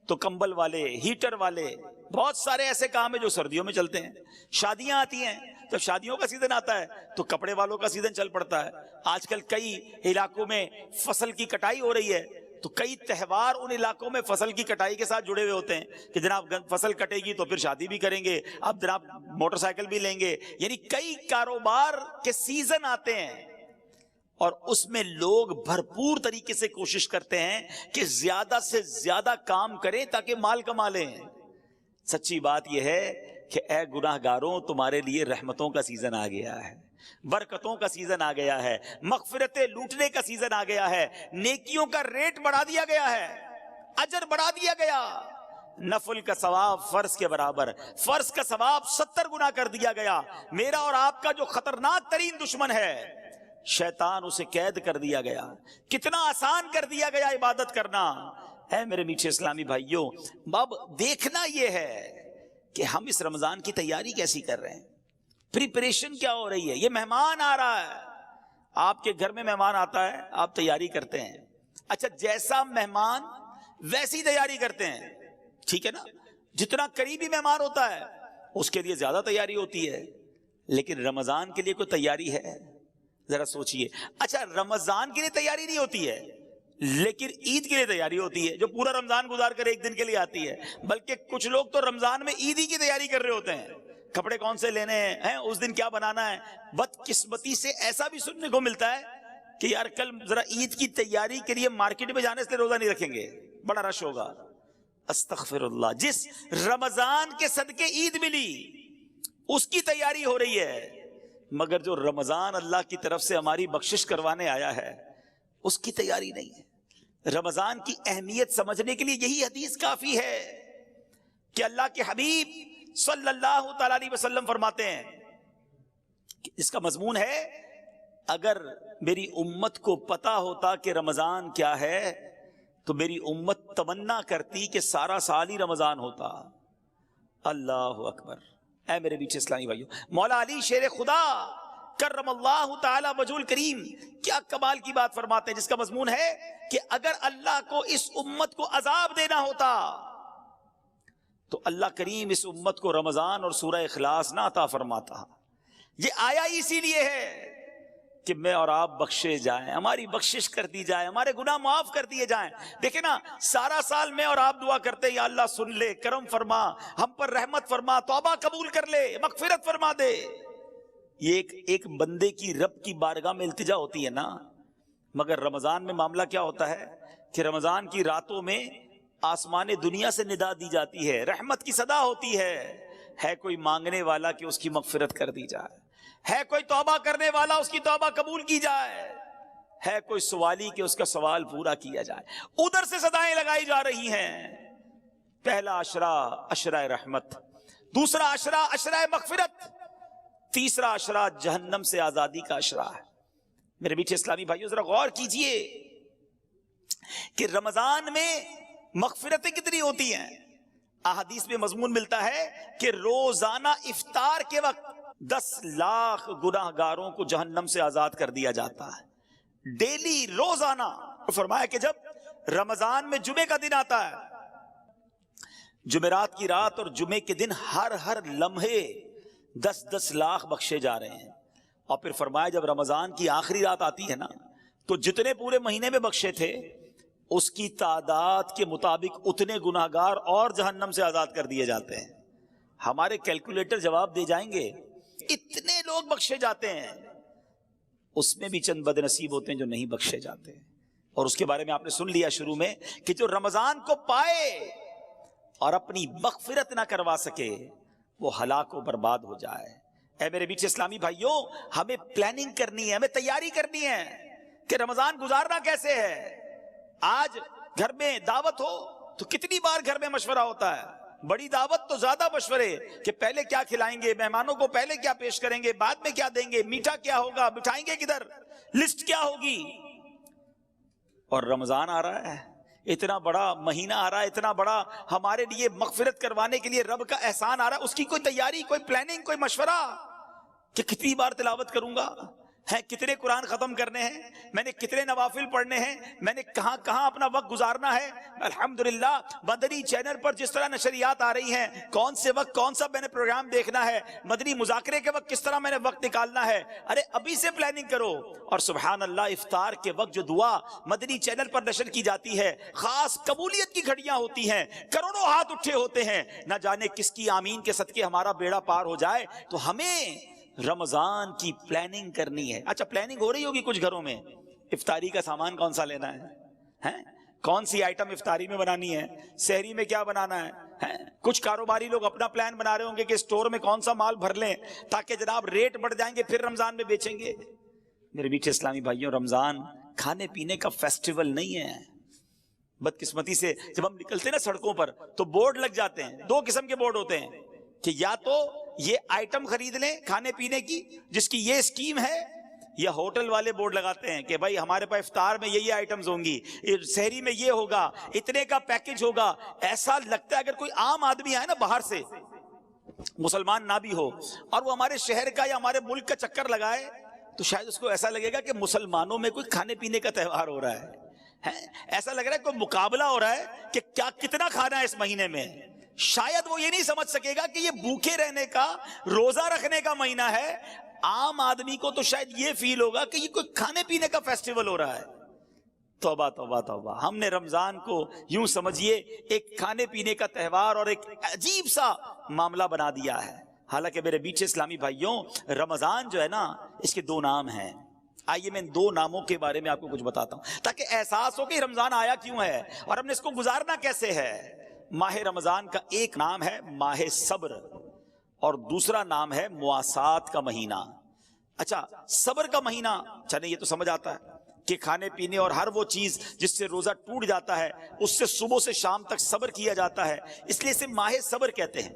تو کمبل والے، ہیٹر والے، بہت سارے ایسے کام ہیں جو سردیوں میں چلتے ہیں۔ شادیاں آتی ہیں تو شادیوں کا سیزن آتا ہے تو کپڑے والوں کا سیزن چل پڑتا ہے۔ آج کل کئی علاقوں میں فصل کی کٹائی ہو رہی ہے تو کئی تہوار ان علاقوں میں فصل کی کٹائی کے ساتھ جڑے ہوئے ہوتے ہیں کہ جناب فصل کٹے گی تو پھر شادی بھی کریں گے، اب جناب موٹر سائیکل بھی لیں گے۔ یعنی کئی کاروبار کے سیزن آتے ہیں اور اس میں لوگ بھرپور طریقے سے کوشش کرتے ہیں کہ زیادہ سے زیادہ کام کریں تاکہ مال کما لیں۔ سچی بات یہ ہے کہ اے گناہگاروں، تمہارے لیے رحمتوں کا سیزن آ گیا ہے، برکتوں کا سیزن آ گیا ہے، مغفرتیں لوٹنے کا سیزن آ گیا ہے، نیکیوں کا ریٹ بڑھا دیا گیا ہے، اجر بڑھا دیا گیا۔ نفل کا ثواب فرض کے برابر، فرض کا ثواب 70 گنا کر دیا گیا۔ میرا اور آپ کا جو خطرناک ترین دشمن ہے شیطان، اسے قید کر دیا گیا۔ کتنا آسان کر دیا گیا عبادت کرنا۔ ہے میرے میٹھے اسلامی بھائیوں، اب دیکھنا یہ ہے کہ ہم اس رمضان کی تیاری کیسی کر رہے ہیں، پریپریشن کیا ہو رہی ہے۔ یہ مہمان آ رہا ہے، آپ کے گھر میں مہمان آتا ہے، آپ تیاری کرتے ہیں۔ اچھا، جیسا مہمان ویسی تیاری کرتے ہیں، ٹھیک ہے نا؟ جتنا قریبی مہمان ہوتا ہے اس کے لیے زیادہ تیاری ہوتی ہے، لیکن رمضان کے لیے کوئی تیاری ہے؟ ذرا سوچئے۔ اچھا، رمضان کے لیے تیاری نہیں ہوتی ہے لیکن عید کے لیے تیاری ہوتی ہے، جو پورا رمضان گزار کر ایک دن کے لیے آتی ہے۔ بلکہ کچھ لوگ تو رمضان میں عید ہی کی تیاری کر رہے ہوتے ہیں، کپڑے کون سے لینے ہیں، اس دن کیا بنانا ہے۔ بدقسمتی سے ایسا بھی سننے کو ملتا ہے کہ یار کل ذرا عید کی تیاری کے لیے مارکیٹ میں جانے سے روزہ نہیں رکھیں گے، بڑا رش ہوگا۔ استغفر اللہ، جس رمضان کے صدقے عید ملی اس کی تیاری ہو رہی ہے، مگر جو رمضان اللہ کی طرف سے ہماری بخشش کروانے آیا ہے اس کی تیاری نہیں ہے۔ رمضان کی اہمیت سمجھنے کے لیے یہی حدیث کافی ہے کہ اللہ کے حبیب صلی اللہ تعالی علیہ وسلم فرماتے ہیں کہ اس کا مضمون ہے، اگر میری امت کو پتا ہوتا کہ رمضان کیا ہے تو میری امت تمنا کرتی کہ سارا سال ہی رمضان ہوتا۔ اللہ اکبر۔ اے میرے بیچ اسلامی بھائیو، مولا علی شیر خدا کرم اللہ تعالی وجہ کریم کیا کمال کی بات فرماتے ہیں، جس کا مضمون ہے کہ اگر اللہ کو اس امت کو عذاب دینا ہوتا تو اللہ کریم اس امت کو رمضان اور سورہ اخلاص نہ عطا فرماتا۔ یہ آیا اسی لیے ہے کہ میں اور آپ بخشے جائیں، ہماری بخشش کر دی جائے، ہمارے گناہ معاف کر دیے جائیں۔ دیکھیں نا، سارا سال میں اور آپ دعا کرتے ہیں یا اللہ سن لے، کرم فرما، ہم پر رحمت فرما، توبہ قبول کر لے، مغفرت فرما دے۔ یہ ایک بندے کی رب کی بارگاہ میں التجا ہوتی ہے نا، مگر رمضان میں معاملہ کیا ہوتا ہے کہ رمضان کی راتوں میں آسمان دنیا سے ندا دی جاتی ہے، رحمت کی صدا ہوتی ہے کوئی مانگنے والا کہ اس کی مغفرت کر دی جائے، ہے کوئی توبہ کرنے والا اس کی توبہ قبول کی جائے، ہے کوئی سوالی کہ اس کا سوال پورا کیا جائے۔ ادھر سے صدائیں لگائی جا رہی ہیں، پہلا عشرہ عشرہ رحمت، دوسرا عشرہ عشرہ مغفرت، تیسرا عشرہ جہنم سے آزادی کا عشرہ ہے۔ میرے میٹھے اسلامی بھائیو، ذرا غور کیجئے کہ رمضان میں مغفرتیں کتنی ہوتی ہیں۔ احادیث میں مضمون ملتا ہے کہ روزانہ افطار کے وقت 10 لاکھ گناہ گاروں کو جہنم سے آزاد کر دیا جاتا ہے، ڈیلی، روزانہ۔ فرمایا کہ جب رمضان میں جمعے کا دن آتا ہے، جمعرات کی رات اور جمعے کے دن ہر لمحے 10 لاکھ بخشے جا رہے ہیں۔ اور پھر فرمایا جب رمضان کی آخری رات آتی ہے نا تو جتنے پورے مہینے میں بخشے تھے اس کی تعداد کے مطابق اتنے گناہگار اور جہنم سے آزاد کر دیے جاتے ہیں۔ ہمارے کیلکولیٹر جواب دے جائیں گے، اتنے لوگ بخشے جاتے ہیں، اس میں بھی چند بد نصیب ہوتے ہیں جو نہیں بخشے جاتے۔ اور اس کے بارے میں آپ نے سن لیا شروع میں کہ جو رمضان کو پائے اور اپنی مغفرت نہ کروا سکے وہ ہلاک و برباد ہو جائے۔ اے میرے بیچ اسلامی بھائیوں، ہمیں پلاننگ کرنی ہے، ہمیں تیاری کرنی ہے کہ رمضان گزارنا کیسے ہے۔ آج گھر میں دعوت ہو تو کتنی بار گھر میں مشورہ ہوتا ہے، بڑی دعوت تو زیادہ مشورے کہ پہلے کیا کھلائیں گے، مہمانوں کو پہلے کیا پیش کریں گے، بعد میں کیا دیں گے، میٹھا کیا ہوگا، بٹھائیں گے کدھر، لسٹ کیا ہوگی۔ اور رمضان آ رہا ہے، اتنا بڑا مہینہ آ رہا ہے، اتنا بڑا ہمارے لیے مغفرت کروانے کے لیے رب کا احسان آ رہا ہے، اس کی کوئی تیاری، کوئی پلاننگ، کوئی مشورہ کہ کتنی بار تلاوت کروں گا، کتنے قرآن ختم کرنے ہیں، میں نے کتنے نوافل پڑھنے ہیں، میں نے کہاں کہاں اپنا وقت گزارنا ہے۔ الحمدللہ مدنی چینل پر جس طرح نشریات آ رہی ہیں، کون سے وقت کون سا میں نے پروگرام دیکھنا ہے، مدنی مذاکرے کے وقت کس طرح میں نے وقت نکالنا ہے، ارے ابھی سے پلاننگ کرو۔ اور سبحان اللہ، افطار کے وقت جو دعا مدنی چینل پر نشر کی جاتی ہے، خاص قبولیت کی گھڑیاں ہوتی ہیں، کروڑوں ہاتھ اٹھے ہوتے ہیں، نہ جانے کس کی آمین کے صدقے ہمارا بیڑا پار ہو جائے۔ تو ہمیں رمضان کی پلاننگ کرنی ہے۔ اچھا، پلاننگ ہو رہی ہوگی کچھ گھروں میں، افطاری کا سامان کون سا لینا ہے، کون سی آئٹم افطاری میں بنانی ہے، سحری میں کیا بنانا ہے۔ کچھ کاروباری لوگ اپنا پلان بنا رہے ہوں گے کہ اسٹور میں کون سا مال بھر لیں تاکہ جناب ریٹ بڑھ جائیں گے پھر رمضان میں بیچیں گے۔ میرے میٹھے اسلامی بھائیوں، رمضان کھانے پینے کا فیسٹیول نہیں ہے۔ بدقسمتی سے جب ہم نکلتے ہیں نا سڑکوں پر تو بورڈ لگ جاتے ہیں، 2 قسم کے بورڈ ہوتے ہیں کہ یا تو یہ آئٹم خرید لیں کھانے پینے کی جس کی یہ اسکیم ہے، یا ہوٹل والے بورڈ لگاتے ہیں کہ بھائی ہمارے پاس افطار میں یہ آئٹمز ہوں گی، سحری میں یہ ہوگا، اتنے کا پیکج ہوگا۔ ایسا لگتا ہے اگر کوئی عام آدمی آئے نا باہر سے، مسلمان نہ بھی ہو، اور وہ ہمارے شہر کا یا ہمارے ملک کا چکر لگائے تو شاید اس کو ایسا لگے گا کہ مسلمانوں میں کوئی کھانے پینے کا تہوار ہو رہا ہے، ایسا لگ رہا ہے کوئی مقابلہ ہو رہا ہے کہ کیا کتنا کھانا ہے اس مہینے میں۔ شاید وہ یہ نہیں سمجھ سکے گا کہ یہ بھوکے رہنے کا، روزہ رکھنے کا مہینہ ہے۔ عام آدمی کو تو شاید یہ فیل ہوگا کہ یہ کوئی کھانے پینے کا فیسٹیول ہو رہا ہے۔ توبہ توبہ توبہ، ہم نے رمضان کو یوں سمجھیے ایک کھانے پینے کا تہوار اور ایک عجیب سا معاملہ بنا دیا ہے۔ حالانکہ میرے بیچ اسلامی بھائیوں، رمضان جو ہے نا، اس کے 2 نام ہیں۔ آئیے میں ان 2 ناموں کے بارے میں آپ کو کچھ بتاتا ہوں تاکہ احساس ہو کہ رمضان آیا کیوں ہے اور ہم نے اس کو گزارنا کیسے ہے۔ ماہ رمضان کا ایک نام ہے ماہ صبر اور دوسرا نام ہے مواسات کا مہینہ. اچھا صبر کا مہینہ چلے یہ تو سمجھ آتا ہے کہ کھانے پینے اور ہر وہ چیز جس سے روزہ ٹوٹ جاتا ہے اس سے صبح سے شام تک صبر کیا جاتا ہے, اس لیے اسے ماہ صبر کہتے ہیں.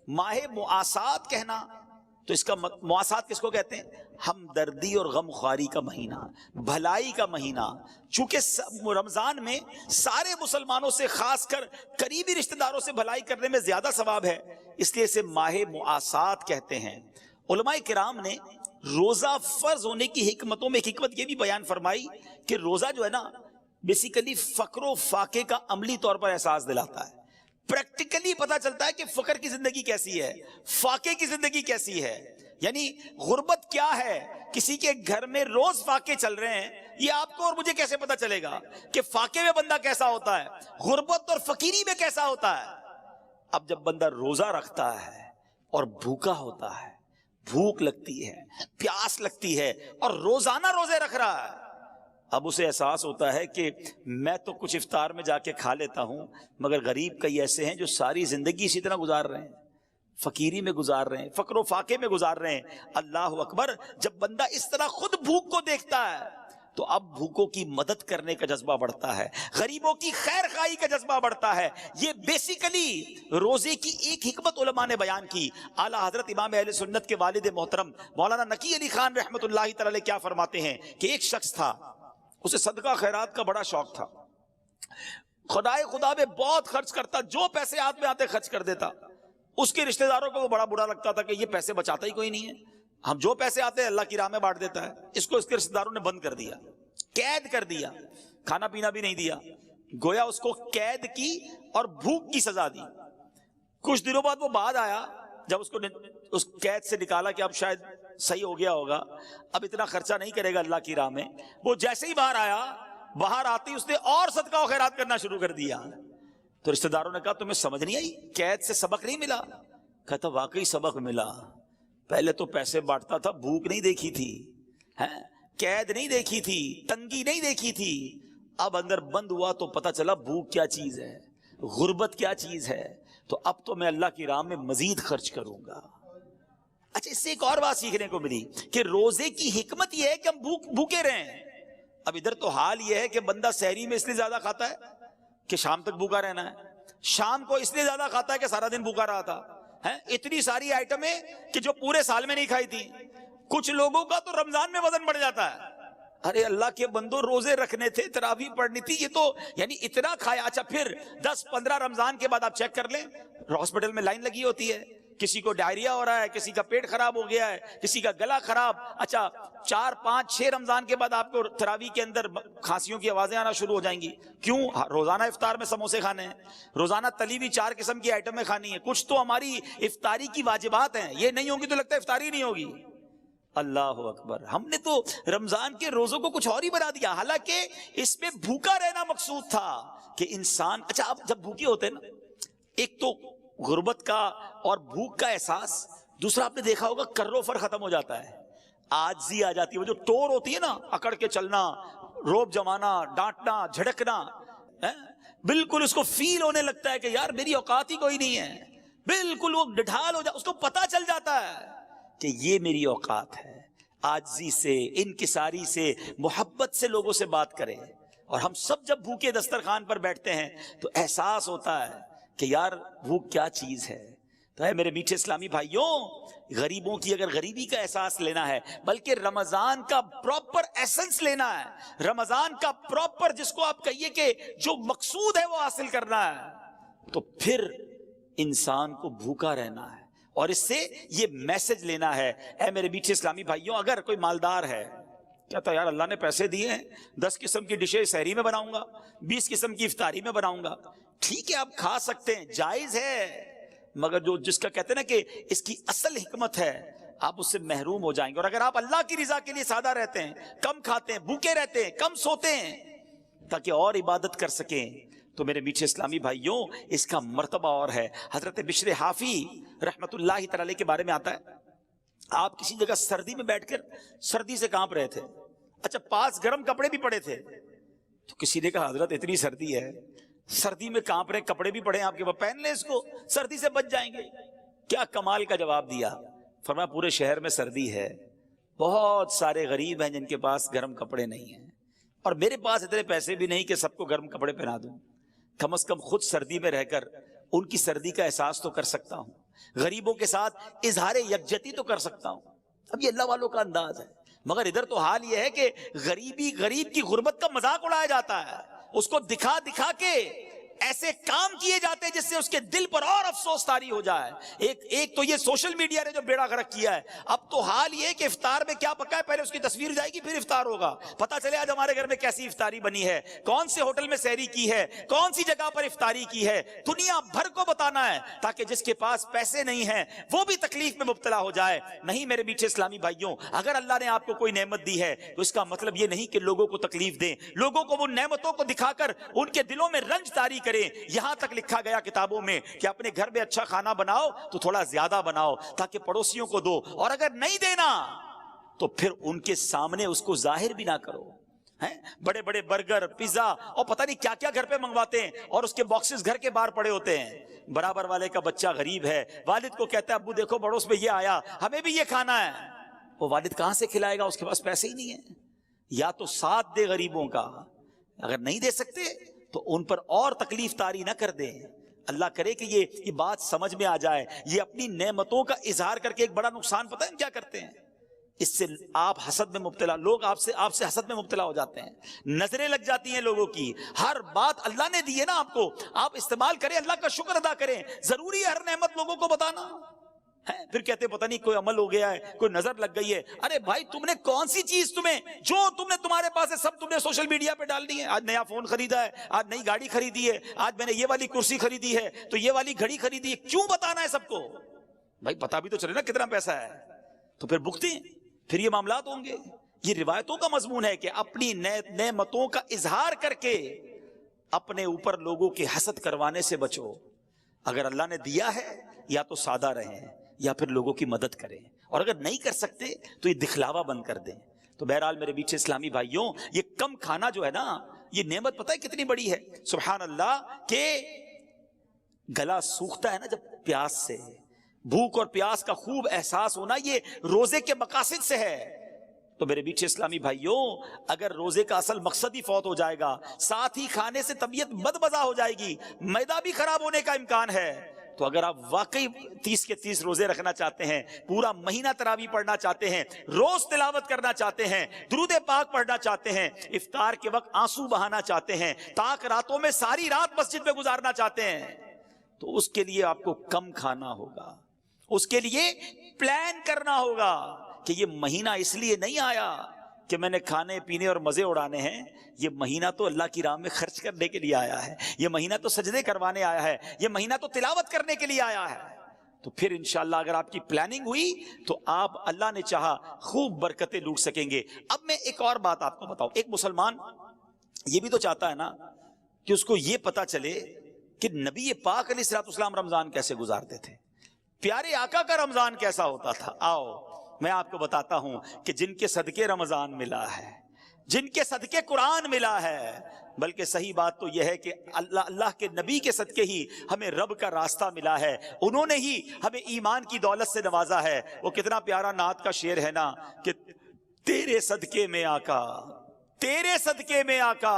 ماہ مواسات کہنا تو اس کا مواسات کس کو کہتے ہیں؟ ہمدردی اور غم خواری کا مہینہ, بھلائی کا مہینہ. چونکہ رمضان میں سارے مسلمانوں سے خاص کر قریبی رشتہ داروں سے بھلائی کرنے میں زیادہ ثواب ہے, اس لیے اسے ماہ مواسات کہتے ہیں. علماء کرام نے روزہ فرض ہونے کی حکمتوں میں ایک حکمت یہ بھی بیان فرمائی کہ روزہ جو ہے نا بیسیکلی فقر و فاقے کا عملی طور پر احساس دلاتا ہے. پریکٹیکلی پتا چلتا ہے کہ فقر کی زندگی کیسی ہے, فاقے کی زندگی کیسی ہے. یعنی غربت کیا ہے, کسی کے گھر میں روز فاقے چل رہے ہیں, یہ آپ کو اور مجھے کیسے پتا چلے گا کہ فاقے میں بندہ کیسا ہوتا ہے, غربت اور فقیری میں کیسا ہوتا ہے. اب جب بندہ روزہ رکھتا ہے اور بھوکا ہوتا ہے, بھوک لگتی ہے, پیاس لگتی ہے اور روزانہ روزے رکھ رہا ہے, اب اسے احساس ہوتا ہے کہ میں تو کچھ افطار میں جا کے کھا لیتا ہوں, مگر غریب کئی ایسے ہیں جو ساری زندگی اسی طرح گزار رہے ہیں, فقیری میں گزار رہے ہیں, فقر و فاقے میں گزار رہے ہیں. اللہ اکبر. جب بندہ اس طرح خود بھوک کو دیکھتا ہے تو اب بھوکوں کی مدد کرنے کا جذبہ بڑھتا ہے, غریبوں کی خیر خواہی کا جذبہ بڑھتا ہے. یہ بیسیکلی روزے کی ایک حکمت علماء نے بیان کی. اعلیٰ حضرت امام اہل سنت کے والد محترم مولانا نقی علی خان رحمۃ اللہ تعالی کیا فرماتے ہیں کہ ایک شخص تھا, اسے صدقہ خیرات کا بڑا شوق تھا, خدائے خدا میں بہت خرچ کرتا, جو پیسے ہاتھ میں آتے خرچ کر دیتا. اس کے رشتہ داروں کو وہ بڑا برا لگتا تھا کہ یہ پیسے بچاتا ہی کوئی نہیں ہے, ہم جو پیسے آتے ہیں اللہ کی راہ میں بانٹ دیتا ہے. اس کو اس کے رشتہ داروں نے بند کر دیا, قید کر دیا, کھانا پینا بھی نہیں دیا, گویا اس کو قید کی اور بھوک کی سزا دی. کچھ دنوں بعد وہ بعد آیا, جب اس کو اس قید سے نکالا کہ اب شاید صحیح ہو گیا ہوگا, اب اتنا خرچہ نہیں کرے گا اللہ کی راہ میں. وہ جیسے ہی باہر آیا, باہر آتی اس نے اور صدقہ و خیرات کرنا شروع کر دیا. تو رشتہ داروں نے کہا تمہیں سمجھ نہیں آئی, قید سے سبق نہیں ملا؟ کہتا واقعی سبق ملا. پہلے تو پیسے بانٹتا تھا, بھوک نہیں دیکھی تھی, قید نہیں دیکھی تھی, تنگی نہیں دیکھی تھی. اب اندر بند ہوا تو پتا چلا بھوک کیا چیز ہے, غربت کیا چیز ہے. تو اب تو میں اللہ کی راہ میں مزید خرچ کروں گا. اچھا اس سے ایک اور بات سیکھنے کو ملی کہ روزے کی حکمت یہ ہے کہ ہم بھوکے رہیں. اب ادھر تو حال یہ ہے کہ بندہ سحری میں اس لیے زیادہ کھاتا ہے کہ شام تک بھوکا رہنا ہے, شام کو اس لیے زیادہ کھاتا ہے کہ سارا دن بھوکا رہا تھا. اتنی ساری آئٹمیں کہ جو پورے سال میں نہیں کھائی تھی. کچھ لوگوں کا تو رمضان میں وزن بڑھ جاتا ہے. ارے اللہ کے بندو, روزے رکھنے تھے, تراویح پڑھنی تھی, یہ تو یعنی اتنا کھایا. اچھا پھر 10-15 رمضان کے بعد آپ چیک کر لیں, ہاسپٹل میں لائن لگی ہوتی ہے, کسی کو ڈائریا ہو رہا ہے, کسی کا پیٹ خراب ہو گیا ہے, کسی کا گلا خراب. اچھا 4-5-6 رمضان کے بعد آپ کو تراویح کے اندر کھانسیوں کی آوازیں آنا شروع ہو جائیں گی. کیوں؟ روزانہ افطار میں سموسے کھانے ہیں, روزانہ تلی ہوئی 4 قسم کی آئٹمیں کھانی ہیں. کچھ تو ہماری افطاری کی واجبات ہیں, یہ نہیں ہوگی تو لگتا ہے افطاری نہیں ہوگی. اللہ اکبر. ہم نے تو رمضان کے روزوں کو کچھ اور ہی بنا دیا, حالانکہ اس میں بھوکا رہنا مقصود تھا کہ انسان. اچھا آپ جب بھوکے ہوتے ہیں نا, ایک تو غربت کا اور بھوک کا احساس, دوسرا آپ نے دیکھا ہوگا کر و فر ختم ہو جاتا ہے, عاجزی آ جاتی ہے. وہ جو ٹور ہوتی ہے نا, اکڑ کے چلنا, روب جمانا, ڈانٹنا, جھڑکنا, بالکل اس کو فیل ہونے لگتا ہے کہ یار میری اوقات ہی کوئی نہیں ہے. بالکل وہ ڈھال ہو جاتا, اس کو پتا چل جاتا ہے کہ یہ میری اوقات ہے. عاجزی سے, انکساری سے, محبت سے لوگوں سے بات کریں. اور ہم سب جب بھوکے دسترخوان پر بیٹھتے ہیں تو احساس ہوتا ہے کہ یار بھوک کیا چیز ہے. تو ہے میرے میٹھے اسلامی بھائیوں, غریبوں کی اگر غریبی کا احساس لینا ہے, بلکہ رمضان کا پراپر ایسنس لینا ہے, رمضان کا پراپر جس کو آپ کہیے کہ جو مقصود ہے وہ حاصل کرنا ہے, تو پھر انسان کو بھوکا رہنا ہے. اور اس سے یہ میسج لینا ہے, اے میرے میٹھے اسلامی بھائیوں, اگر کوئی مالدار ہے کہتا یار اللہ نے پیسے دیے ہیں, 10 قسم کی ڈشیں سحری میں بناؤں گا, 20 قسم کی افطاری میں بناؤں گا, ٹھیک ہے آپ کھا سکتے ہیں, جائز ہے, مگر جو جس کا کہتے ہیں نا کہ اس کی اصل حکمت ہے, آپ اس سے محروم ہو جائیں گے. اور اگر آپ اللہ کی رضا کے لیے سادہ رہتے ہیں, کم کھاتے ہیں, بھوکے رہتے ہیں, کم سوتے ہیں تاکہ اور عبادت کر سکیں, تو میرے میٹھے اسلامی بھائیوں اس کا مرتبہ اور ہے. حضرت بشر حافی رحمت اللہ تعالی کے بارے میں آتا ہے, آپ کسی جگہ سردی میں بیٹھ کر سردی سے کانپ رہے تھے. اچھا 5 گرم کپڑے بھی پڑے تھے, تو کسی نے کہا حضرت اتنی سردی ہے, سردی میں کانپ رہے، کپڑے بھی پڑے ہیں آپ کے پاس، پہن لیں اس کو، سردی سے بچ جائیں گے۔ کیا کمال کا جواب دیا، فرمایا پورے شہر میں سردی ہے، بہت سارے غریب ہیں جن کے پاس گرم کپڑے نہیں ہیں، اور میرے پاس اتنے پیسے بھی نہیں کہ سب کو گرم کپڑے پہنا دوں، کم از کم خود سردی میں رہ کر ان کی سردی کا احساس تو کر سکتا ہوں، غریبوں کے ساتھ اظہار یکجہتی تو کر سکتا ہوں۔ اب یہ اللہ والوں کا انداز ہے، مگر ادھر تو حال یہ ہے کہ غریب کی غربت کا مذاق اڑایا جاتا ہے، اس کو دکھا دکھا کے ایسے کام کیے جاتے ہیں جس سے اس کے دل پر اور افسوس طاری ہو جائے۔ ایک تو یہ سوشل میڈیا نے جو بیڑا غرق کیا ہے، اب تو حال یہ کہ افطار میں کیا پکا ہے پہلے اس کی تصویر جائے گی پھر افطار ہوگا، پتہ چلے آج ہمارے گھر میں کیسی افطاری بنی ہے، کون سے ہوٹل میں سحری کی ہے، کون سی جگہ پر افطاری کی ہے، دنیا بھر کو بتانا ہے تاکہ جس کے پاس پیسے نہیں ہیں وہ بھی تکلیف میں مبتلا ہو جائے۔ نہیں میرے میٹھے اسلامی بھائیوں، اگر اللہ نے آپ کو کوئی نعمت دی ہے تو اس کا مطلب یہ نہیں کہ لوگوں کو تکلیف دیں، لوگوں کو وہ نعمتوں کو دکھا کر ان کے دلوں میں رنج طاری کریں۔ یہاں تک لکھا گیا کتابوں میں کہ اپنے گھر میں اچھا کھانا بناؤ تو تھوڑا زیادہ بناؤ تاکہ پڑوسیوں کو دو، اور اگر نہیں دینا تو پھر ان کے سامنے اس کو ظاہر بھی نہ کرو۔ بڑے بڑے برگر، پیزا اور پتہ نہیں کیا کیا گھر پہ منگواتے ہیں، اور اس کے باکسز گھر کے باہر پڑے ہوتے ہیں۔ برابر والے کا بچہ غریب ہے، والد کو کہتا ہے ابو دیکھو پڑوس میں یہ آیا، ہمیں بھی یہ کھانا ہے، وہ والد کہاں سے کھلائے گا، اس کے پاس پیسے ہی نہیں ہیں۔ یا تو ساتھ دے غریبوں کا، اگر نہیں دے سکتے تو ان پر اور تکلیف طاری نہ کر دیں۔ اللہ کرے کہ یہ بات سمجھ میں آ جائے۔ یہ اپنی نعمتوں کا اظہار کر کے ایک بڑا نقصان پتہ ہے کیا کرتے ہیں، اس سے آپ حسد میں مبتلا، لوگ آپ سے حسد میں مبتلا ہو جاتے ہیں، نظریں لگ جاتی ہیں لوگوں کی۔ ہر بات اللہ نے دی ہے نا آپ کو، آپ استعمال کریں، اللہ کا شکر ادا کریں۔ ضروری ہے ہر نعمت لوگوں کو بتانا؟ پھر کہتے پتہ نہیں کوئی عمل ہو گیا ہے، کوئی نظر لگ گئی ہے۔ ارے بھائی تم نے کون سی چیز جو تمہارے پاس ہے سب تم نے سوشل میڈیا پہ ڈال دی ہے۔ آج نیا فون خریدا ہے، آج نئی گاڑی خریدی ہے، آج میں نے یہ والی کرسی خریدی ہے، تو یہ والی گھڑی خریدی ہے، کیوں بتانا ہے سب کو؟ بھائی پتا بھی تو چلے نا کتنا پیسہ ہے، تو پھر بھگتیں، پھر یہ معاملات ہوں گے۔ یہ روایتوں کا مضمون ہے کہ اپنی نعمتوں کا اظہار کر کے اپنے اوپر لوگوں کے حسد کروانے سے بچو۔ اگر اللہ نے دیا ہے یا تو سادہ رہیں یا پھر لوگوں کی مدد کریں، اور اگر نہیں کر سکتے تو یہ دکھلاوا بند کر دیں۔ تو بہرحال میرے بیچ اسلامی بھائیوں، یہ کم کھانا جو ہے نا، یہ نعمت پتہ ہے کتنی بڑی ہے، سبحان اللہ، کہ گلا سوکھتا ہے نا جب پیاس سے، بھوک اور پیاس کا خوب احساس ہونا یہ روزے کے مقاصد سے ہے۔ تو میرے بیچ اسلامی بھائیوں، اگر روزے کا اصل مقصد ہی فوت ہو جائے گا، ساتھ ہی کھانے سے طبیعت بدمزہ ہو جائے گی، معدہ بھی خراب ہونے کا امکان ہے، تو اگر آپ واقعی 30 کے 30 روزے رکھنا چاہتے ہیں، پورا مہینہ تراویح پڑھنا چاہتے ہیں، روز تلاوت کرنا چاہتے ہیں، درود پاک پڑھنا چاہتے ہیں، افطار کے وقت آنسو بہانا چاہتے ہیں، تاک راتوں میں ساری رات مسجد میں گزارنا چاہتے ہیں، تو اس کے لیے آپ کو کم کھانا ہوگا، اس کے لیے پلان کرنا ہوگا کہ یہ مہینہ اس لیے نہیں آیا کہ میں نے کھانے پینے اور مزے اڑانے ہیں، یہ مہینہ تو اللہ کی راہ میں خرچ کرنے کے لیے آیا ہے، یہ مہینہ تو سجدے کروانے آیا ہے، یہ مہینہ تو تلاوت کرنے کے لیے آیا ہے۔ تو پھر انشاءاللہ اگر آپ کی پلاننگ ہوئی تو آپ اللہ نے چاہا خوب برکتیں لوٹ سکیں گے۔ اب میں ایک اور بات آپ کو بتاؤں، ایک مسلمان یہ بھی تو چاہتا ہے نا کہ اس کو یہ پتا چلے کہ نبی پاک علیہ السلام رمضان کیسے گزارتے تھے، پیارے آقا کا رمضان کیسا ہوتا تھا۔ آؤ میں آپ کو بتاتا ہوں کہ جن کے صدقے رمضان ملا ہے، جن کے صدقے قرآن ملا ہے، بلکہ صحیح بات تو یہ ہے کہ اللہ کے نبی کے صدقے ہی ہمیں رب کا راستہ ملا ہے، انہوں نے ہی ہمیں ایمان کی دولت سے نوازا ہے۔ وہ کتنا پیارا نعت کا شعر ہے نا کہ تیرے صدقے میں آقا، تیرے صدقے میں آقا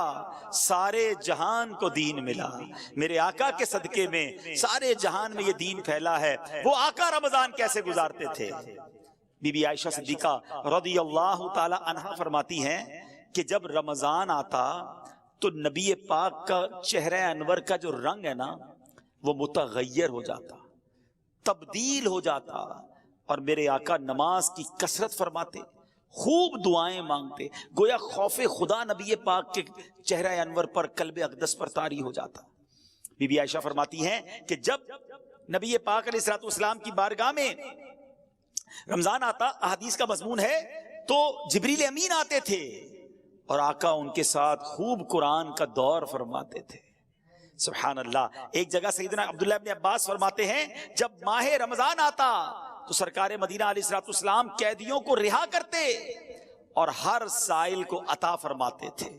سارے جہان کو دین ملا، میرے آقا کے صدقے میں سارے جہان میں یہ دین پھیلا ہے۔ وہ آقا رمضان کیسے گزارتے تھے؟ بی بی عائشہ صدیقہ رضی اللہ تعالی عنہا فرماتی ہیں کہ جب رمضان آتا تو نبی پاک کا چہرہ انور کا جو رنگ ہے نا وہ متغیر ہو جاتا، تبدیل ہو جاتا، اور میرے آقا نماز کی کثرت فرماتے، خوب دعائیں مانگتے، گویا خوف خدا نبی پاک کے چہرہ انور پر، قلب اقدس پر طاری ہو جاتا۔ بی بی عائشہ فرماتی ہیں کہ جب نبی پاک علیہ السلام کی بارگاہ میں رمضان آتا، احادیث کا مضمون ہے، تو جبریل امین آتے تھے اور آقا ان کے ساتھ خوب قرآن کا دور فرماتے تھے۔ سبحان اللہ۔ ایک جگہ سیدنا عبداللہ ابن عباس فرماتے ہیں جب ماہ رمضان آتا تو سرکار مدینہ علیہ السلام قیدیوں کو رہا کرتے اور ہر سائل کو عطا فرماتے تھے۔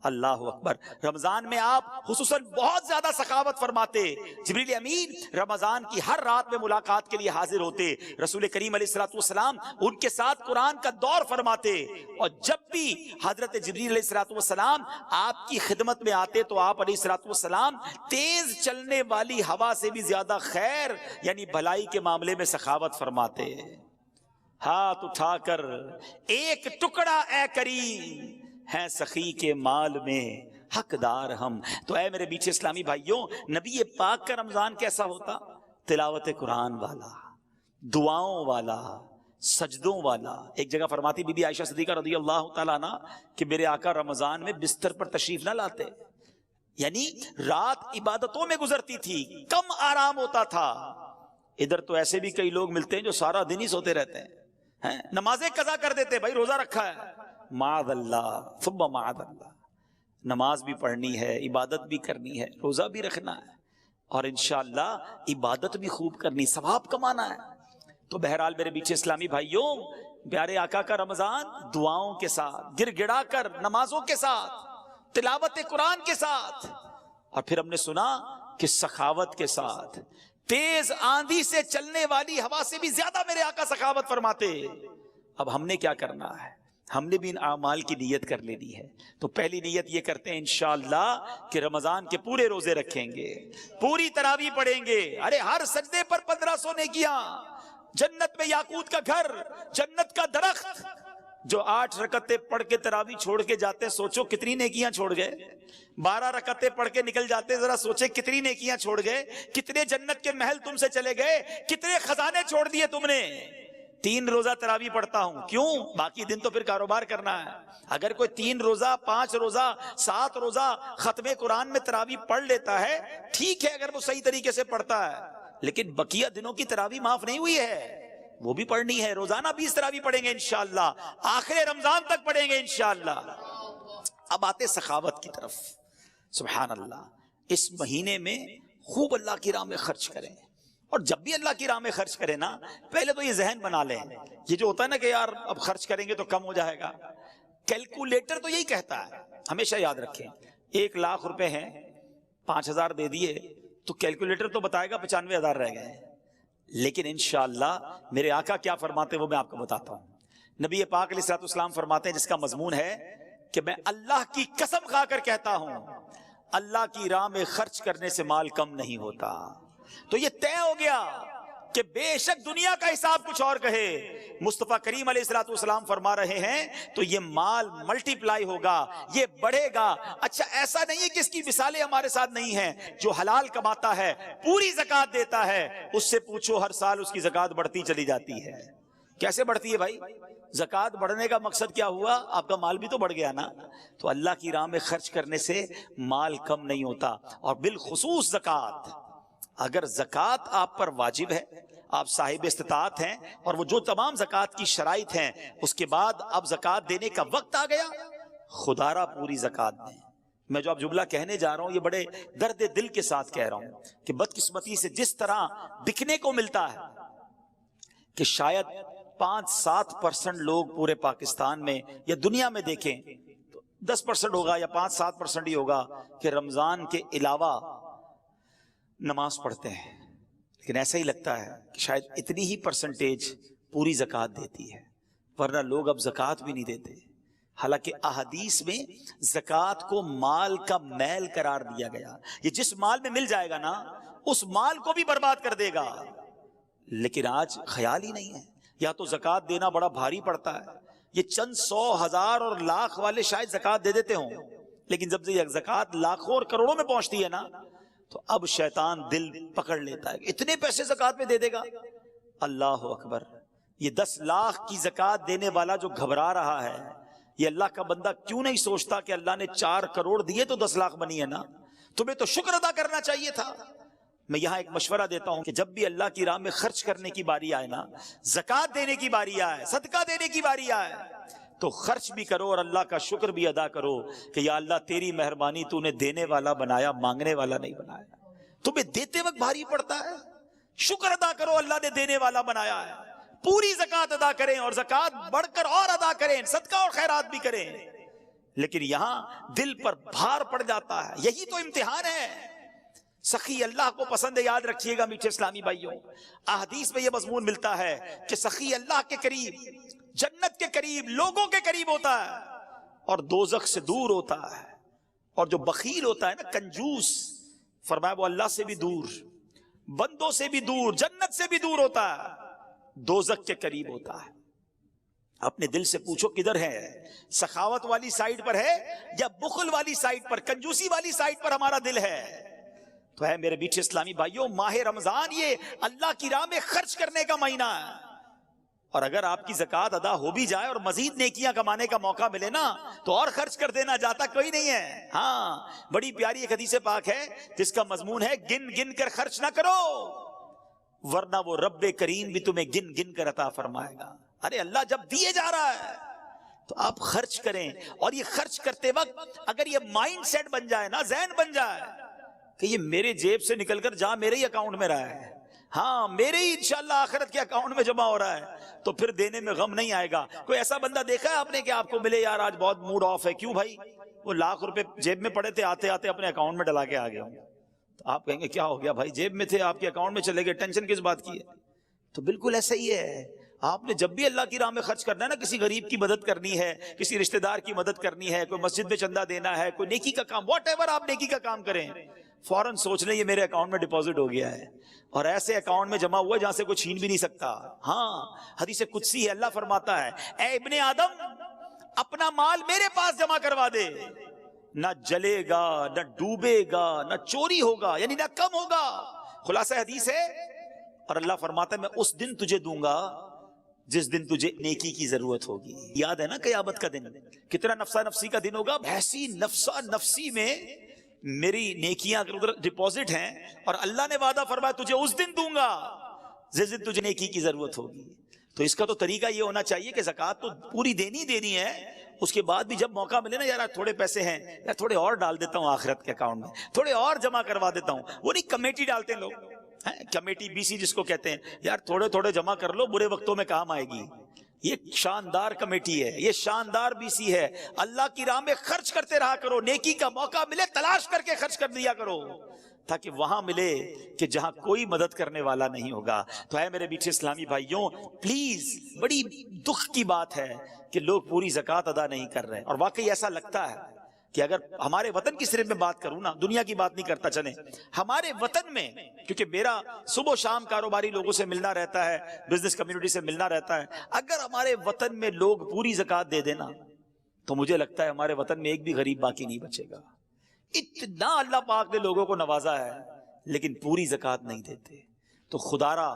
اللہ اکبر. رمضان میں آپ خصوصاً بہت زیادہ سخاوت فرماتے. جبریل امین رمضان کی ہر رات میں ملاقات کے لیے حاضر ہوتے. رسول کریم علیہ الصلوۃ والسلام ان کے ساتھ قرآن کا دور فرماتے. اور جب بھی حضرت جبریل علیہ الصلوۃ والسلام آپ کی خدمت میں آتے تو آپ علیہ الصلوۃ والسلام تیز چلنے والی ہوا سے بھی زیادہ خیر یعنی بھلائی کے معاملے میں سخاوت فرماتے. ہاتھ اٹھا کر ایک ٹکڑا اے کریم ہیں سخی کے مال میں حقدار ہم. تو اے میرے بیچ اسلامی بھائیوں، نبی پاک کا رمضان کیسا ہوتا؟ تلاوت قرآن والا، دعاؤں والا، سجدوں والا. ایک جگہ فرماتی بی بی عائشہ صدیقہ رضی اللہ تعالیٰ عنہ کہ میرے آقا رمضان میں بستر پر تشریف نہ لاتے، یعنی رات عبادتوں میں گزرتی تھی، کم آرام ہوتا تھا. ادھر تو ایسے بھی کئی لوگ ملتے ہیں جو سارا دن ہی سوتے رہتے ہیں، نمازیں قضا کر دیتے، بھائی روزہ رکھا ہے، معاذ اللہ ثم معاذ اللہ. نماز بھی پڑھنی ہے، عبادت بھی کرنی ہے، روزہ بھی رکھنا ہے، اور انشاءاللہ عبادت بھی خوب کرنی، ثواب کمانا ہے. تو بہرحال میرے بیچ اسلامی بھائیوں، پیارے آقا کا رمضان دعاؤں کے ساتھ، گر گڑا کر نمازوں کے ساتھ، تلاوت قرآن کے ساتھ، اور پھر ہم نے سنا کہ سخاوت کے ساتھ. تیز آندھی سے چلنے والی ہوا سے بھی زیادہ میرے آقا سخاوت فرماتے. اب ہم نے کیا کرنا ہے؟ ہم نے بھی ان اعمال کی نیت کر لینی ہے. تو پہلی نیت یہ کرتے ہیں انشاءاللہ کہ رمضان کے پورے روزے رکھیں گے، پوری تراویح پڑھیں گے. ارے ہر سجدے پر 1500 نیکیاں، جنت میں یاقوت کا گھر، جنت کا درخت. جو 8 رکعتیں پڑھ کے تراویح چھوڑ کے جاتے ہیں، سوچو کتنی نیکیاں چھوڑ گئے. 12 رکعتیں پڑھ کے نکل جاتے ہیں، ذرا سوچے کتنی نیکیاں چھوڑ گئے. کتنے جنت کے محل تم سے چلے گئے، کتنے خزانے چھوڑ دیے تم نے. 3 روزہ تراویح پڑھتا ہوں، کیوں؟ باقی دن تو پھر کاروبار کرنا ہے. اگر کوئی 3 روزہ 5 روزہ 7 روزہ ختم قرآن میں تراویح پڑھ لیتا ہے ٹھیک ہے، اگر وہ صحیح طریقے سے پڑھتا ہے، لیکن بقیہ دنوں کی تراویح معاف نہیں ہوئی ہے، وہ بھی پڑھنی ہے. روزانہ 20 تراویح پڑھیں گے انشاءاللہ، آخر رمضان تک پڑھیں گے انشاءاللہ. اب آتے سخاوت کی طرف. سبحان اللہ، اس مہینے میں خوب اللہ کی راہ میں خرچ کریں. اور جب بھی اللہ کی راہ میں خرچ کریں نا، پہلے تو یہ ذہن بنا لیں، یہ جو ہوتا ہے نا کہ یار اب خرچ کریں گے تو کم ہو جائے گا، کیلکولیٹر تو یہی کہتا ہے. ہمیشہ یاد رکھیں، 1 لاکھ روپے ہیں، 5000 دے دیے تو کیلکولیٹر تو بتائے گا 95,000 رہ گئے. لیکن انشاءاللہ میرے آقا کیا فرماتے ہیں وہ میں آپ کو بتاتا ہوں. نبی پاک علیہ الصلوۃ والسلام فرماتے ہیں، جس کا مضمون ہے کہ میں اللہ کی قسم کھا کر کہتا ہوں، اللہ کی راہ میں خرچ کرنے سے مال کم نہیں ہوتا. تو یہ طے ہو گیا کہ بے شک دنیا کا حساب کچھ اور کہے، مصطفیٰ کریم علیہ الصلوۃ والسلام فرما رہے ہیں تو یہ مال ملٹی پلائی ہوگا، یہ بڑھے گا. اچھا ایسا نہیں ہے کہ اس کی مثالیں ہمارے ساتھ نہیں ہیں. جو حلال کماتا ہے، پوری زکوٰۃ دیتا ہے، اس سے پوچھو ہر سال اس کی زکوٰۃ بڑھتی چلی جاتی ہے. کیسے بڑھتی ہے بھائی؟ زکوٰۃ بڑھنے کا مقصد کیا ہوا؟ آپ کا مال بھی تو بڑھ گیا نا. تو اللہ کی راہ میں خرچ کرنے سے مال کم نہیں ہوتا. اور بالخصوص زکوٰۃ، اگر زکوٰۃ آپ پر واجب ہے، آپ صاحب استطاعت ہیں، اور وہ جو تمام زکوٰۃ کی شرائط ہیں، اس کے بعد اب زکوٰۃ دینے کا وقت آ گیا، خدا را پوری زکوٰۃ دیں. میں جو اب جملہ کہنے جا رہا ہوں یہ بڑے درد دل کے ساتھ کہہ رہا ہوں کہ بدقسمتی سے جس طرح دکھنے کو ملتا ہے کہ شاید 5-7% لوگ پورے پاکستان میں یا دنیا میں دیکھیں تو 10% ہوگا یا 5-7% ہی ہوگا کہ رمضان کے علاوہ نماز پڑھتے ہیں. لیکن ایسا ہی لگتا ہے کہ شاید اتنی ہی پرسنٹیج پوری زکوٰۃ دیتی ہے، ورنہ لوگ اب زکوٰۃ بھی نہیں دیتے. حالانکہ احادیث میں زکوٰۃ کو مال کا میل قرار دیا گیا. یہ جس مال میں مل جائے گا نا اس مال کو بھی برباد کر دے گا. لیکن آج خیال ہی نہیں ہے. یا تو زکوٰۃ دینا بڑا بھاری پڑتا ہے، یہ چند 100 ہزار اور لاکھ والے شاید زکوٰۃ دے دیتے ہوں، لیکن جب یہ زکوٰۃ لاکھوں اور کروڑوں میں پہنچتی ہے نا تو اب شیطان دل پکڑ لیتا ہے. اتنے پیسے زکوٰۃ میں دے دے گا. اللہ اکبر، یہ 10 لاکھ کی زکوٰۃ دینے والا جو گھبرا رہا ہے، یہ اللہ کا بندہ کیوں نہیں سوچتا کہ اللہ نے 4 کروڑ دیے تو 10 لاکھ بنی ہے نا؟ تمہیں تو شکر ادا کرنا چاہیے تھا. میں یہاں ایک مشورہ دیتا ہوں کہ جب بھی اللہ کی راہ میں خرچ کرنے کی باری آئے نا، زکوٰۃ دینے کی باری آئے، صدقہ دینے کی باری آئے، تو خرچ بھی کرو اور اللہ کا شکر بھی ادا کرو کہ یا اللہ تیری مہربانی، تو نے دینے والا بنایا، مانگنے والا نہیں بنایا. تمہیں دیتے وقت بھاری پڑتا ہے، شکر ادا کرو اللہ نے دینے والا بنایا ہے. پوری زکوٰۃ ادا کریں اور زکوٰۃ بڑھ کر اور ادا کریں، صدقہ اور خیرات بھی کریں. لیکن یہاں دل پر بھار پڑ جاتا ہے. یہی تو امتحان ہے. سخی اللہ کو پسند ہے. یاد رکھیے گا میٹھے اسلامی بھائیوں, احادیث میں یہ مضمون ملتا ہے کہ سخی اللہ کے قریب, جنت کے قریب, لوگوں کے قریب ہوتا ہے اور دوزخ سے دور ہوتا ہے. اور جو بخیل ہوتا ہے نا, کنجوس, فرمایا وہ اللہ سے بھی دور, بندوں سے بھی دور, جنت سے بھی دور ہوتا ہے, دوزخ کے قریب ہوتا ہے. اپنے دل سے پوچھو کدھر ہے, سخاوت والی سائیڈ پر ہے یا بخل والی سائیڈ پر, کنجوسی والی سائیڈ پر ہمارا دل ہے؟ تو ہے میرے میٹھے اسلامی بھائیوں, ماہ رمضان یہ اللہ کی راہ میں خرچ کرنے کا مہینہ ہے. اور اگر آپ کی زکوٰۃ ادا ہو بھی جائے اور مزید نیکیاں کمانے کا موقع ملے نا تو اور خرچ کر دینا, جاتا کوئی نہیں ہے. ہاں, بڑی پیاری ایک حدیث پاک ہے جس کا مضمون ہے گن گن کر خرچ نہ کرو ورنہ وہ رب کریم بھی تمہیں گن گن کر عطا فرمائے گا. ارے اللہ جب دیے جا رہا ہے تو آپ خرچ کریں. اور یہ خرچ کرتے وقت اگر یہ مائنڈ سیٹ بن جائے نا, ذہن بن جائے کہ یہ میرے جیب سے نکل کر جہاں میرے ہی اکاؤنٹ میں رہا ہے, ہاں میرے ہی انشاءاللہ آخرت کے اکاؤنٹ میں جمع ہو رہا ہے, تو پھر دینے میں غم نہیں آئے گا. کوئی ایسا بندہ دیکھا ہے آپ نے کہ آپ کو ملے یار آج بہت موڈ آف ہے, کیوں بھائی؟ وہ لاکھ روپے جیب میں پڑے تھے, آتے آتے اپنے اکاؤنٹ میں ڈلا کے آ گیا ہوں. تو آپ کہیں گے کیا ہو گیا بھائی, جیب میں تھے آپ کے اکاؤنٹ میں چلے گئے, ٹینشن کس بات کی ہے؟ تو بالکل ایسا ہی ہے. آپ نے جب بھی اللہ کی راہ میں خرچ کرنا ہے نا, کسی غریب کی مدد کرنی ہے, کسی رشتہ دار کی مدد کرنی ہے, کوئی مسجد میں چندہ دینا ہے, کوئی نیکی کا کام, واٹ ایور آپ نیکی کا کام کریں, فوراً سوچ لیں یہ میرے اکاؤنٹ میں ڈپازٹ ہو گیا ہے اور ایسے اکاؤنٹ میں جمع ہوا ہے جہاں سے کوئی چھین بھی نہیں سکتا. ہاں, حدیث قدسی ہے, اللہ فرماتا ہے اے ابن آدم اپنا مال میرے پاس جمع کروا دے, نہ جلے گا, نہ ڈوبے گا, نہ چوری ہوگا, یعنی نہ کم ہوگا. خلاصہ حدیث ہے. اور اللہ فرماتا ہے میں اس دن تجھے دوں گا جس دن تجھے نیکی کی ضرورت ہوگی. یاد ہے نا قیامت کا دن, کتنا نفسا نفسی کا دن ہوگا. ایسی نفسا نفسی میں میری نیکیاں ادھر ڈپازٹ ہیں اور اللہ نے وعدہ فرمایا تجھے اس دن دوں گا جس دن تجھے نیکی کی ضرورت ہوگی. تو اس کا تو طریقہ یہ ہونا چاہیے کہ زکوٰۃ تو پوری دینی ہے, اس کے بعد بھی جب موقع ملے نا, یار تھوڑے پیسے ہیں یار تھوڑے اور ڈال دیتا ہوں آخرت کے اکاؤنٹ میں, تھوڑے اور جمع کروا دیتا ہوں. وہ نہیں کمیٹی ڈالتے ہیں لوگ, کمیٹی بی سی جس کو کہتے ہیں, یار تھوڑے تھوڑے جمع کر لو برے وقتوں میں کام آئے گی. یہ شاندار کمیٹی ہے, یہ شاندار بی سی ہے. اللہ کی راہ میں خرچ کرتے رہا کرو, نیکی کا موقع ملے تلاش کر کے خرچ کر دیا کرو تاکہ وہاں ملے کہ جہاں کوئی مدد کرنے والا نہیں ہوگا. تو ہے میرے میٹھے اسلامی بھائیوں, پلیز, بڑی دکھ کی بات ہے کہ لوگ پوری زکوٰۃ ادا نہیں کر رہے. اور واقعی ایسا لگتا ہے کہ اگر ہمارے وطن کی صرف میں بات کروں نا, دنیا کی بات نہیں کرتا, چلیں ہمارے وطن میں, کیونکہ میرا صبح و شام کاروباری لوگوں سے ملنا رہتا ہے, بزنس کمیونٹی سے ملنا رہتا ہے, اگر ہمارے وطن میں لوگ پوری زکوٰۃ دے دینا تو مجھے لگتا ہے ہمارے وطن میں ایک بھی غریب باقی نہیں بچے گا. اتنا اللہ پاک نے لوگوں کو نوازا ہے لیکن پوری زکوٰۃ نہیں دیتے. تو خدارا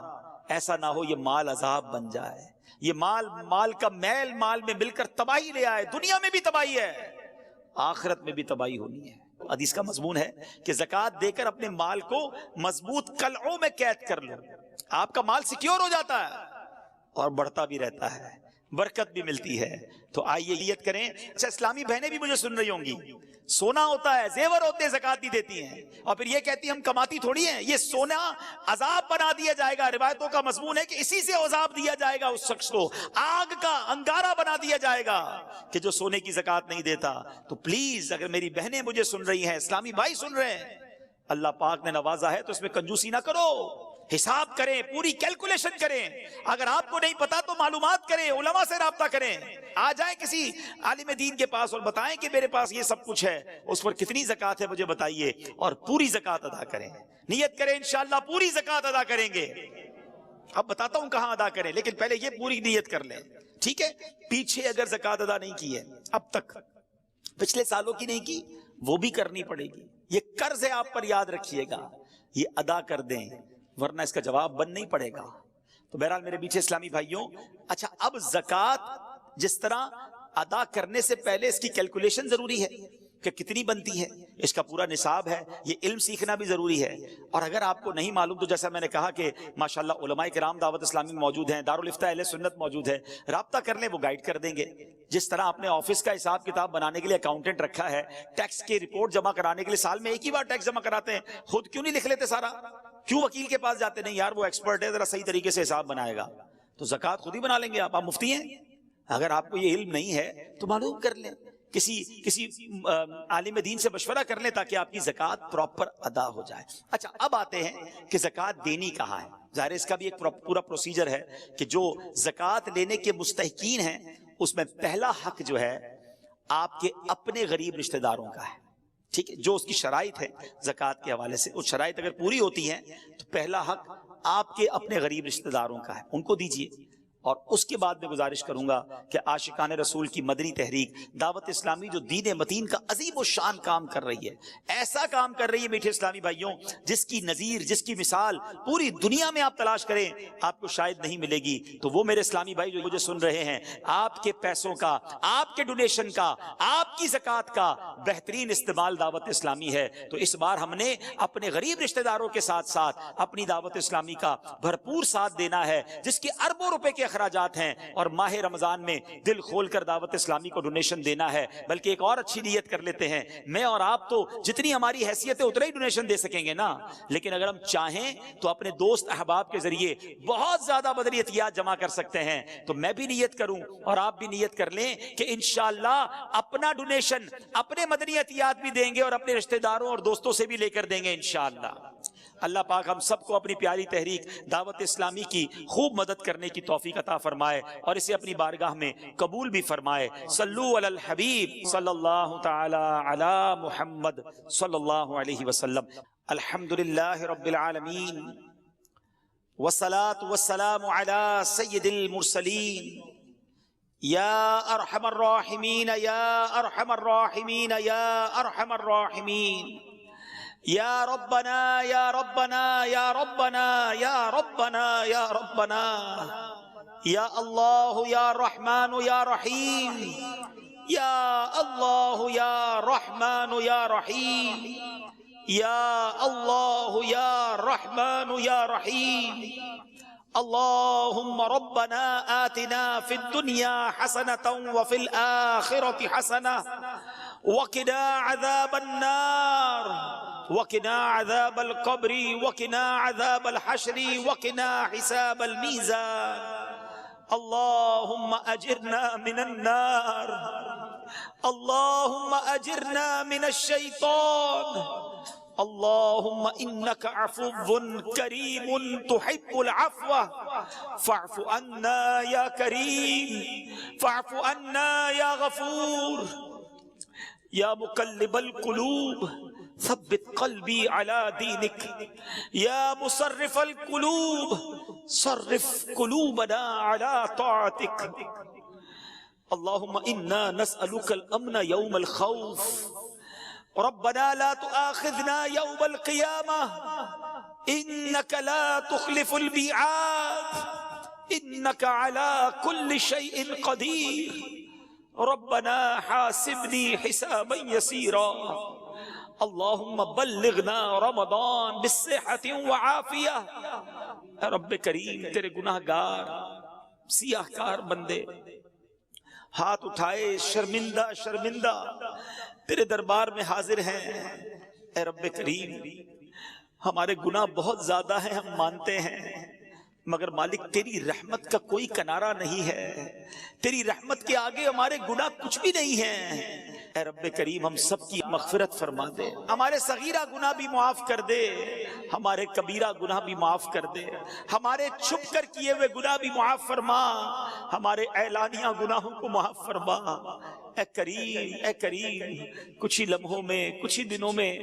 ایسا نہ ہو یہ مال عذاب بن جائے, یہ مال کا میل مال میں مل کر تباہی لے آئے. دنیا میں بھی تباہی ہے, آخرت میں بھی تباہی ہونی ہے. حدیث کا مضمون ہے کہ زکوٰۃ دے کر اپنے مال کو مضبوط قلعوں میں قید کر لو, آپ کا مال سیکیور ہو جاتا ہے اور بڑھتا بھی رہتا ہے, برکت بھی ملتی ہے. تو آئیے نیت کریں. اچھا, اسلامی بہنیں بھی مجھے سن رہی ہوں گی, سونا ہوتا ہے, زیور ہوتے ہیں, زکوٰۃ نہیں دیتی ہیں اور پھر یہ کہتی ہیں ہم کماتی تھوڑی ہیں. یہ سونا عذاب بنا دیا جائے گا. روایتوں کا مضمون ہے کہ اسی سے عذاب دیا جائے گا اس شخص کو, آگ کا انگارہ بنا دیا جائے گا کہ جو سونے کی زکوٰۃ نہیں دیتا. تو پلیز اگر میری بہنیں مجھے سن رہی ہیں, اسلامی بھائی سن رہے ہیں, اللہ پاک نے نوازا ہے تو اس میں کنجوسی نہ کرو, حساب کریں, پوری کیلکولیشن کریں. اگر آپ کو نہیں پتا تو معلومات کریں, علماء سے رابطہ کریں, آ جائیں کسی عالم دین کے پاس اور بتائیں کہ میرے پاس یہ سب کچھ ہے, اس پر کتنی زکوٰۃ ہے مجھے بتائیے, اور پوری زکوٰۃ ادا کریں. نیت کریں انشاءاللہ پوری زکوٰۃ ادا کریں گے. اب بتاتا ہوں کہاں ادا کریں, لیکن پہلے یہ پوری نیت کر لیں, ٹھیک ہے. پیچھے اگر زکوٰۃ ادا نہیں کی ہے اب تک, پچھلے سالوں کی نہیں کی, وہ بھی کرنی پڑے گی. یہ قرض ہے آپ پر, یاد رکھیے گا, یہ ادا کر دیں ورنہ اس کا جواب بند نہیں پڑے گا. تو بہرحال میرے پیچھے اسلامی بھائیوں, اچھا اب زکوٰۃ جس طرح ادا کرنے سے پہلے اس کی کیلکولیشن ضروری ہے کہ کتنی بنتی ہے, اس کا پورا نصاب ہے, یہ علم سیکھنا بھی ضروری ہے. اور اگر آپ کو نہیں معلوم تو جیسا میں نے کہا کہ ماشاءاللہ علماء کرام دعوت اسلامی موجود ہیں, دارالفتہ اہل سنت موجود ہے, رابطہ کر لیں, وہ گائیڈ کر دیں گے. جس طرح آپ نے آفس کا حساب کتاب بنانے کے لیے اکاؤنٹنٹ رکھا ہے, ٹیکس کی رپورٹ جمع کرانے کے لیے سال میں ایک ہی بار ٹیکس جمع کراتے ہیں, خود کیوں نہیں لکھ لیتے سارا, کیوں وکیل کے پاس جاتے؟ نہیں یار وہ ایکسپرٹ ہے, ذرا صحیح طریقے سے حساب بنائے گا. تو زکوٰۃ خود ہی بنا لیں گے آپ مفتی ہیں. اگر آپ کو یہ علم نہیں ہے تو معلوم کر لیں کسی عالم دین سے مشورہ کر لیں تاکہ آپ کی زکوٰۃ پراپر ادا ہو جائے۔ اچھا اب آتے ہیں کہ زکوٰۃ دینی کہاں ہے۔ ظاہر اس کا بھی ایک پورا پروسیجر ہے کہ جو زکوٰۃ لینے کے مستحقین ہیں اس میں پہلا حق جو ہے آپ کے اپنے غریب رشتہ داروں کا ہے، ٹھیک ہے، جو اس کی شرائط ہے زکوٰۃ کے حوالے سے، وہ شرائط اگر پوری ہوتی ہیں تو پہلا حق آپ کے اپنے غریب رشتہ داروں کا ہے، ان کو دیجئے۔ اور اس کے بعد میں گزارش کروں گا کہ عاشقان رسول کی مدنی تحریک دعوت اسلامی جو دین متین کا عظیم و شان کام کر رہی ہے، ایسا کام کر رہی ہے میٹھے اسلامی بھائیوں جس کی نظیر، جس کی مثال پوری دنیا میں آپ تلاش کریں آپ کو شاید نہیں ملے گی۔ تو وہ میرے اسلامی بھائی جو مجھے سن رہے ہیں، آپ کے پیسوں کا، آپ کے ڈونیشن کا، آپ کی زکوٰۃ کا بہترین استعمال دعوت اسلامی ہے۔ تو اس بار ہم نے اپنے غریب رشتہ داروں کے ساتھ ساتھ اپنی دعوت اسلامی کا بھرپور ساتھ دینا ہے، جس کے اربوں روپے کے اخراجات ہیں، اور ماہ رمضان میں دل کھول کر دعوت اسلامی کو ڈونیشن دینا ہے۔ بلکہ ایک اور اچھی نیت کر لیتے ہیں، میں اور آپ تو جتنی ہماری حیثیت ہے اتنا ہی ڈونیشن دے سکیں گے نا، لیکن اگر ہم چاہیں تو اپنے دوست احباب کے ذریعے بہت زیادہ مدنی عطیات جمع کر سکتے ہیں۔ تو میں بھی نیت کروں اور آپ بھی نیت کر لیں کہ انشاءاللہ اپنا ڈونیشن، اپنے مدنی عطیات بھی دیں گے اور اپنے رشتہ داروں اور دوستوں سے بھی لے کر دیں گے انشاءاللہ۔ اللہ پاک ہم سب کو اپنی پیاری تحریک دعوت اسلامی کی خوب مدد کرنے کی توفیق عطا فرمائے اور اسے اپنی بارگاہ میں قبول بھی فرمائے۔ صلو علی الحبیب صلی اللہ تعالی علی محمد صلی اللہ علیہ وسلم۔ الحمدللہ رب العالمین والصلاة والسلام علی سید المرسلین یا ارحم الراحمین یا ارحم الراحمین یا ارحم الراحمین یا ربنا یا ربنا یا ربنا یا ربنا یا ربنا یا اللہ یا رحمان یا رحیم یا اللہ یا رحمان یا رحیم یا اللہ یا رحمان یا رحیم اللهم ربنا آتنا في الدنيا حسنة وفي الآخرة حسنة وقنا عذاب النار وقنا عذاب القبر وقنا عذاب الحشر وقنا حساب الميزان اللهم أجرنا من النار اللهم أجرنا من الشيطان اللهم إنك عفو كريم تحب العفو فاعف عنا يا كريم فاعف عنا يا غفور يا مقلب القلوب ثبت قلبي على دينك يا مصرف القلوب صرف قلوبنا على طاعتك اللهم إنا نسألك الأمن يوم الخوف ربنا لا تؤاخذنا يوم القيامة إنك لا تخلف الميعاد إنك على كل شيء قدير ربنا حاسبني حسابا يسيرا اللهم بلغنا رمضان بالصحة وعافية اے رب کریم تیرے گناہ گار سیاہ کار بندے ہاتھ اٹھائے شرمندہ شرمندہ تیرے دربار میں حاضر ہیں۔ اے رب کریم ہمارے گناہ بہت زیادہ ہیں، ہم مانتے ہیں، مگر مالک تیری رحمت کا کوئی کنارہ نہیں ہے، تیری رحمت کے آگے ہمارے گناہ کچھ بھی نہیں ہیں۔ اے رب کریم ہم سب کی مغفرت فرما دے، ہمارے صغیرہ گناہ بھی معاف کر دے، ہمارے کبیرہ گناہ بھی معاف کر دے، ہمارے چھپ کر کیے ہوئے گناہ بھی معاف فرما، ہمارے اعلانیہ گناہوں کو معاف فرما۔ اے کریم کچھ ہی لمحوں میں، کچھ ہی دنوں میں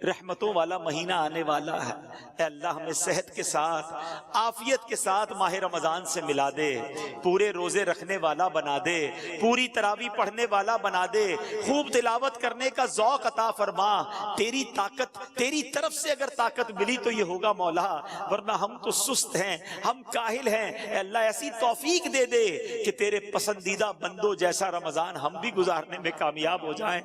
رحمتوں والا مہینہ آنے والا ہے۔ اے اللہ ہمیں صحت کے ساتھ، عافیت کے ساتھ ماہ رمضان سے ملا دے، پورے روزے رکھنے والا بنا دے، پوری تراویح پڑھنے والا بنا دے، خوب تلاوت کرنے کا ذوق عطا فرما۔ تیری طاقت، تیری طرف سے اگر طاقت ملی تو یہ ہوگا مولا، ورنہ ہم تو سست ہیں، ہم کاہل ہیں۔ اے اللہ ایسی توفیق دے دے کہ تیرے پسندیدہ بندوں جیسا رمضان ہم بھی گزارنے میں کامیاب ہو جائیں۔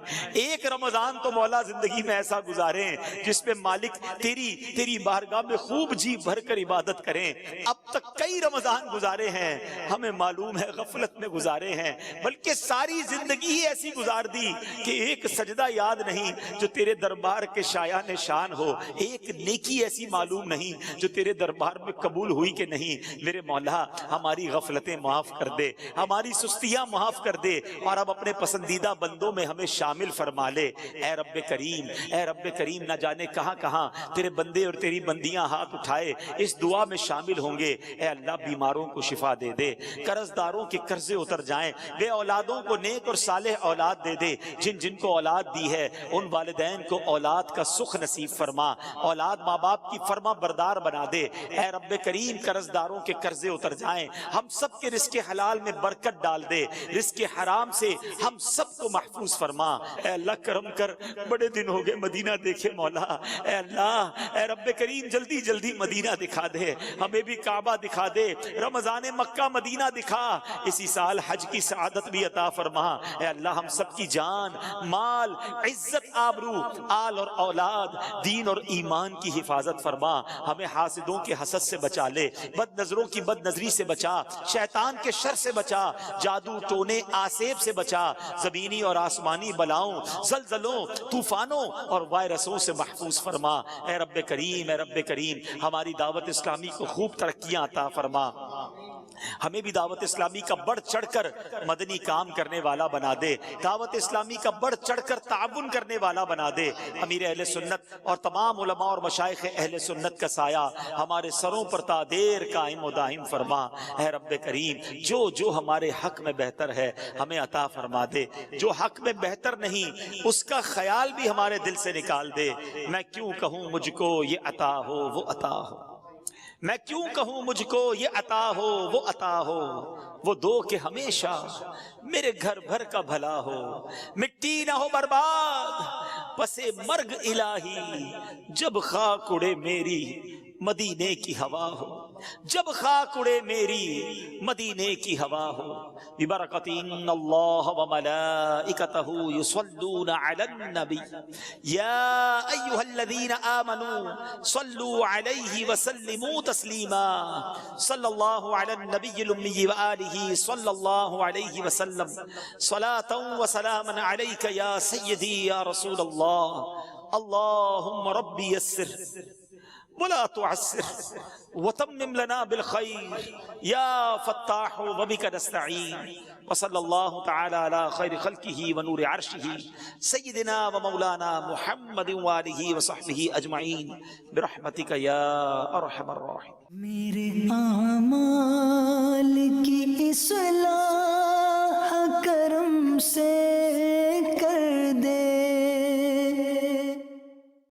ایک رمضان تو مولا زندگی میں ایسا گزاریں گزاریں جس پہ مالک تیری بارگاہ میں خوب جی بھر کر عبادت کریں. اب تک کئی رمضان گزارے ہیں, ہمیں معلوم ہے غفلت میں گزارے ہیں, بلکہ ساری زندگی ہی ایسی گزار دی کہ ایک سجدہ یاد نہیں جو تیرے دربار کے شایان شان ہو, ایک نیکی ایسی معلوم نہیں جو تیرے دربار میں قبول ہوئی کہ نہیں. میرے مولا ہماری غفلتیں معاف کر دے, ہماری سستیاں معاف کر دے, اور اب اپنے پسندیدہ بندوں میں ہمیں شامل فرما لے. اے رب کریم, اے رب کریم, نہ جانے کہاں کہاں تیرے بندے اور تیری بندیاں ہاتھ اٹھائے اس دعا میں شامل ہوں گے. اے اللہ بیماروں کو شفا دے دے, قرض داروں کے قرضے اتر جائیں, بے اولادوں کو نیک اور صالح اولاد دے دے, جن کو اولاد دی ہے ان والدین کو اولاد کا سکھ نصیب فرما, اولاد ماں باپ کی فرما بردار بنا دے. اے رب کریم قرض داروں کے قرضے اتر جائیں, ہم سب کے رزق حلال میں برکت ڈال دے, رزق حرام سے ہم سب کو محفوظ فرما. اے اللہ کرم کر, بڑے دن ہو گئے مدینہ دیکھے مولا. اے اللہ, اے رب کریم جلدی جلدی مدینہ دکھا دے, ہمیں بھی کعبہ دکھا دے, رمضان مکہ مدینہ دکھا, اسی سال حج کی سعادت بھی عطا فرما. اے اللہ ہم سب کی جان, مال, عزت, آبرو, آل اور اولاد, دین اور ایمان کی حفاظت فرما. ہمیں حاسدوں کے حسد سے بچا لے, بد نظروں کی بد نظری سے بچا, شیطان کے شر سے بچا, جادو ٹونے آسیب سے بچا, زمینی اور آسمانی بلاؤں, زلزلوں, طوفانوں اور وائرسوں سے محفوظ فرما. اے رب کریم, اے رب کریم ہماری دعوت اسلامی کو خوب ترقیاں عطا فرما. ہمیں بھی دعوت اسلامی کا بڑھ چڑھ کر مدنی کام کرنے والا بنا دے, دعوت اسلامی کا بڑھ چڑھ کر تعاون کرنے والا بنا دے. امیر اہل سنت اور تمام علماء اور مشائخ اہل سنت کا سایہ ہمارے سروں پر تا دیر قائم و دائم فرما. اے رب کریم جو ہمارے حق میں بہتر ہے ہمیں عطا فرما دے, جو حق میں بہتر نہیں اس کا خیال بھی ہمارے دل سے نکال دے. میں کیوں کہوں مجھ کو یہ عطا ہو وہ عطا ہو, میں کیوں کہوں مجھ کو یہ عطا ہو وہ عطا ہو, وہ دو کہ ہمیشہ میرے گھر بھر کا بھلا ہو. مٹی نہ ہو برباد پسے مرگ الہی, جب خاک اڑے میری مدینے کی ہوا ہو, جب خاک اڑے میری مدینے کی ہوا ہو. ببرکت ان اللہ وملائکتہ یصلون علی النبی یا ایھا الذین آمنوا صلوا علیہ وسلموا تسلیما. صلی اللہ علی النبی الامی وآلہ صلی اللہ علیہ وسلم, صلاۃ وسلاما علیک یا سیدی یا رسول اللہ. اللہم ربی یسر ولا تعسر وتمم لنا بالخير يا فتاح وبك نستعين. وصلى الله تعالى على خير خلقه ونور عرشه سيدنا ومولانا محمد وآله وصحبه أجمعين برحمتك يا أرحم الراحمين. میرے اعمال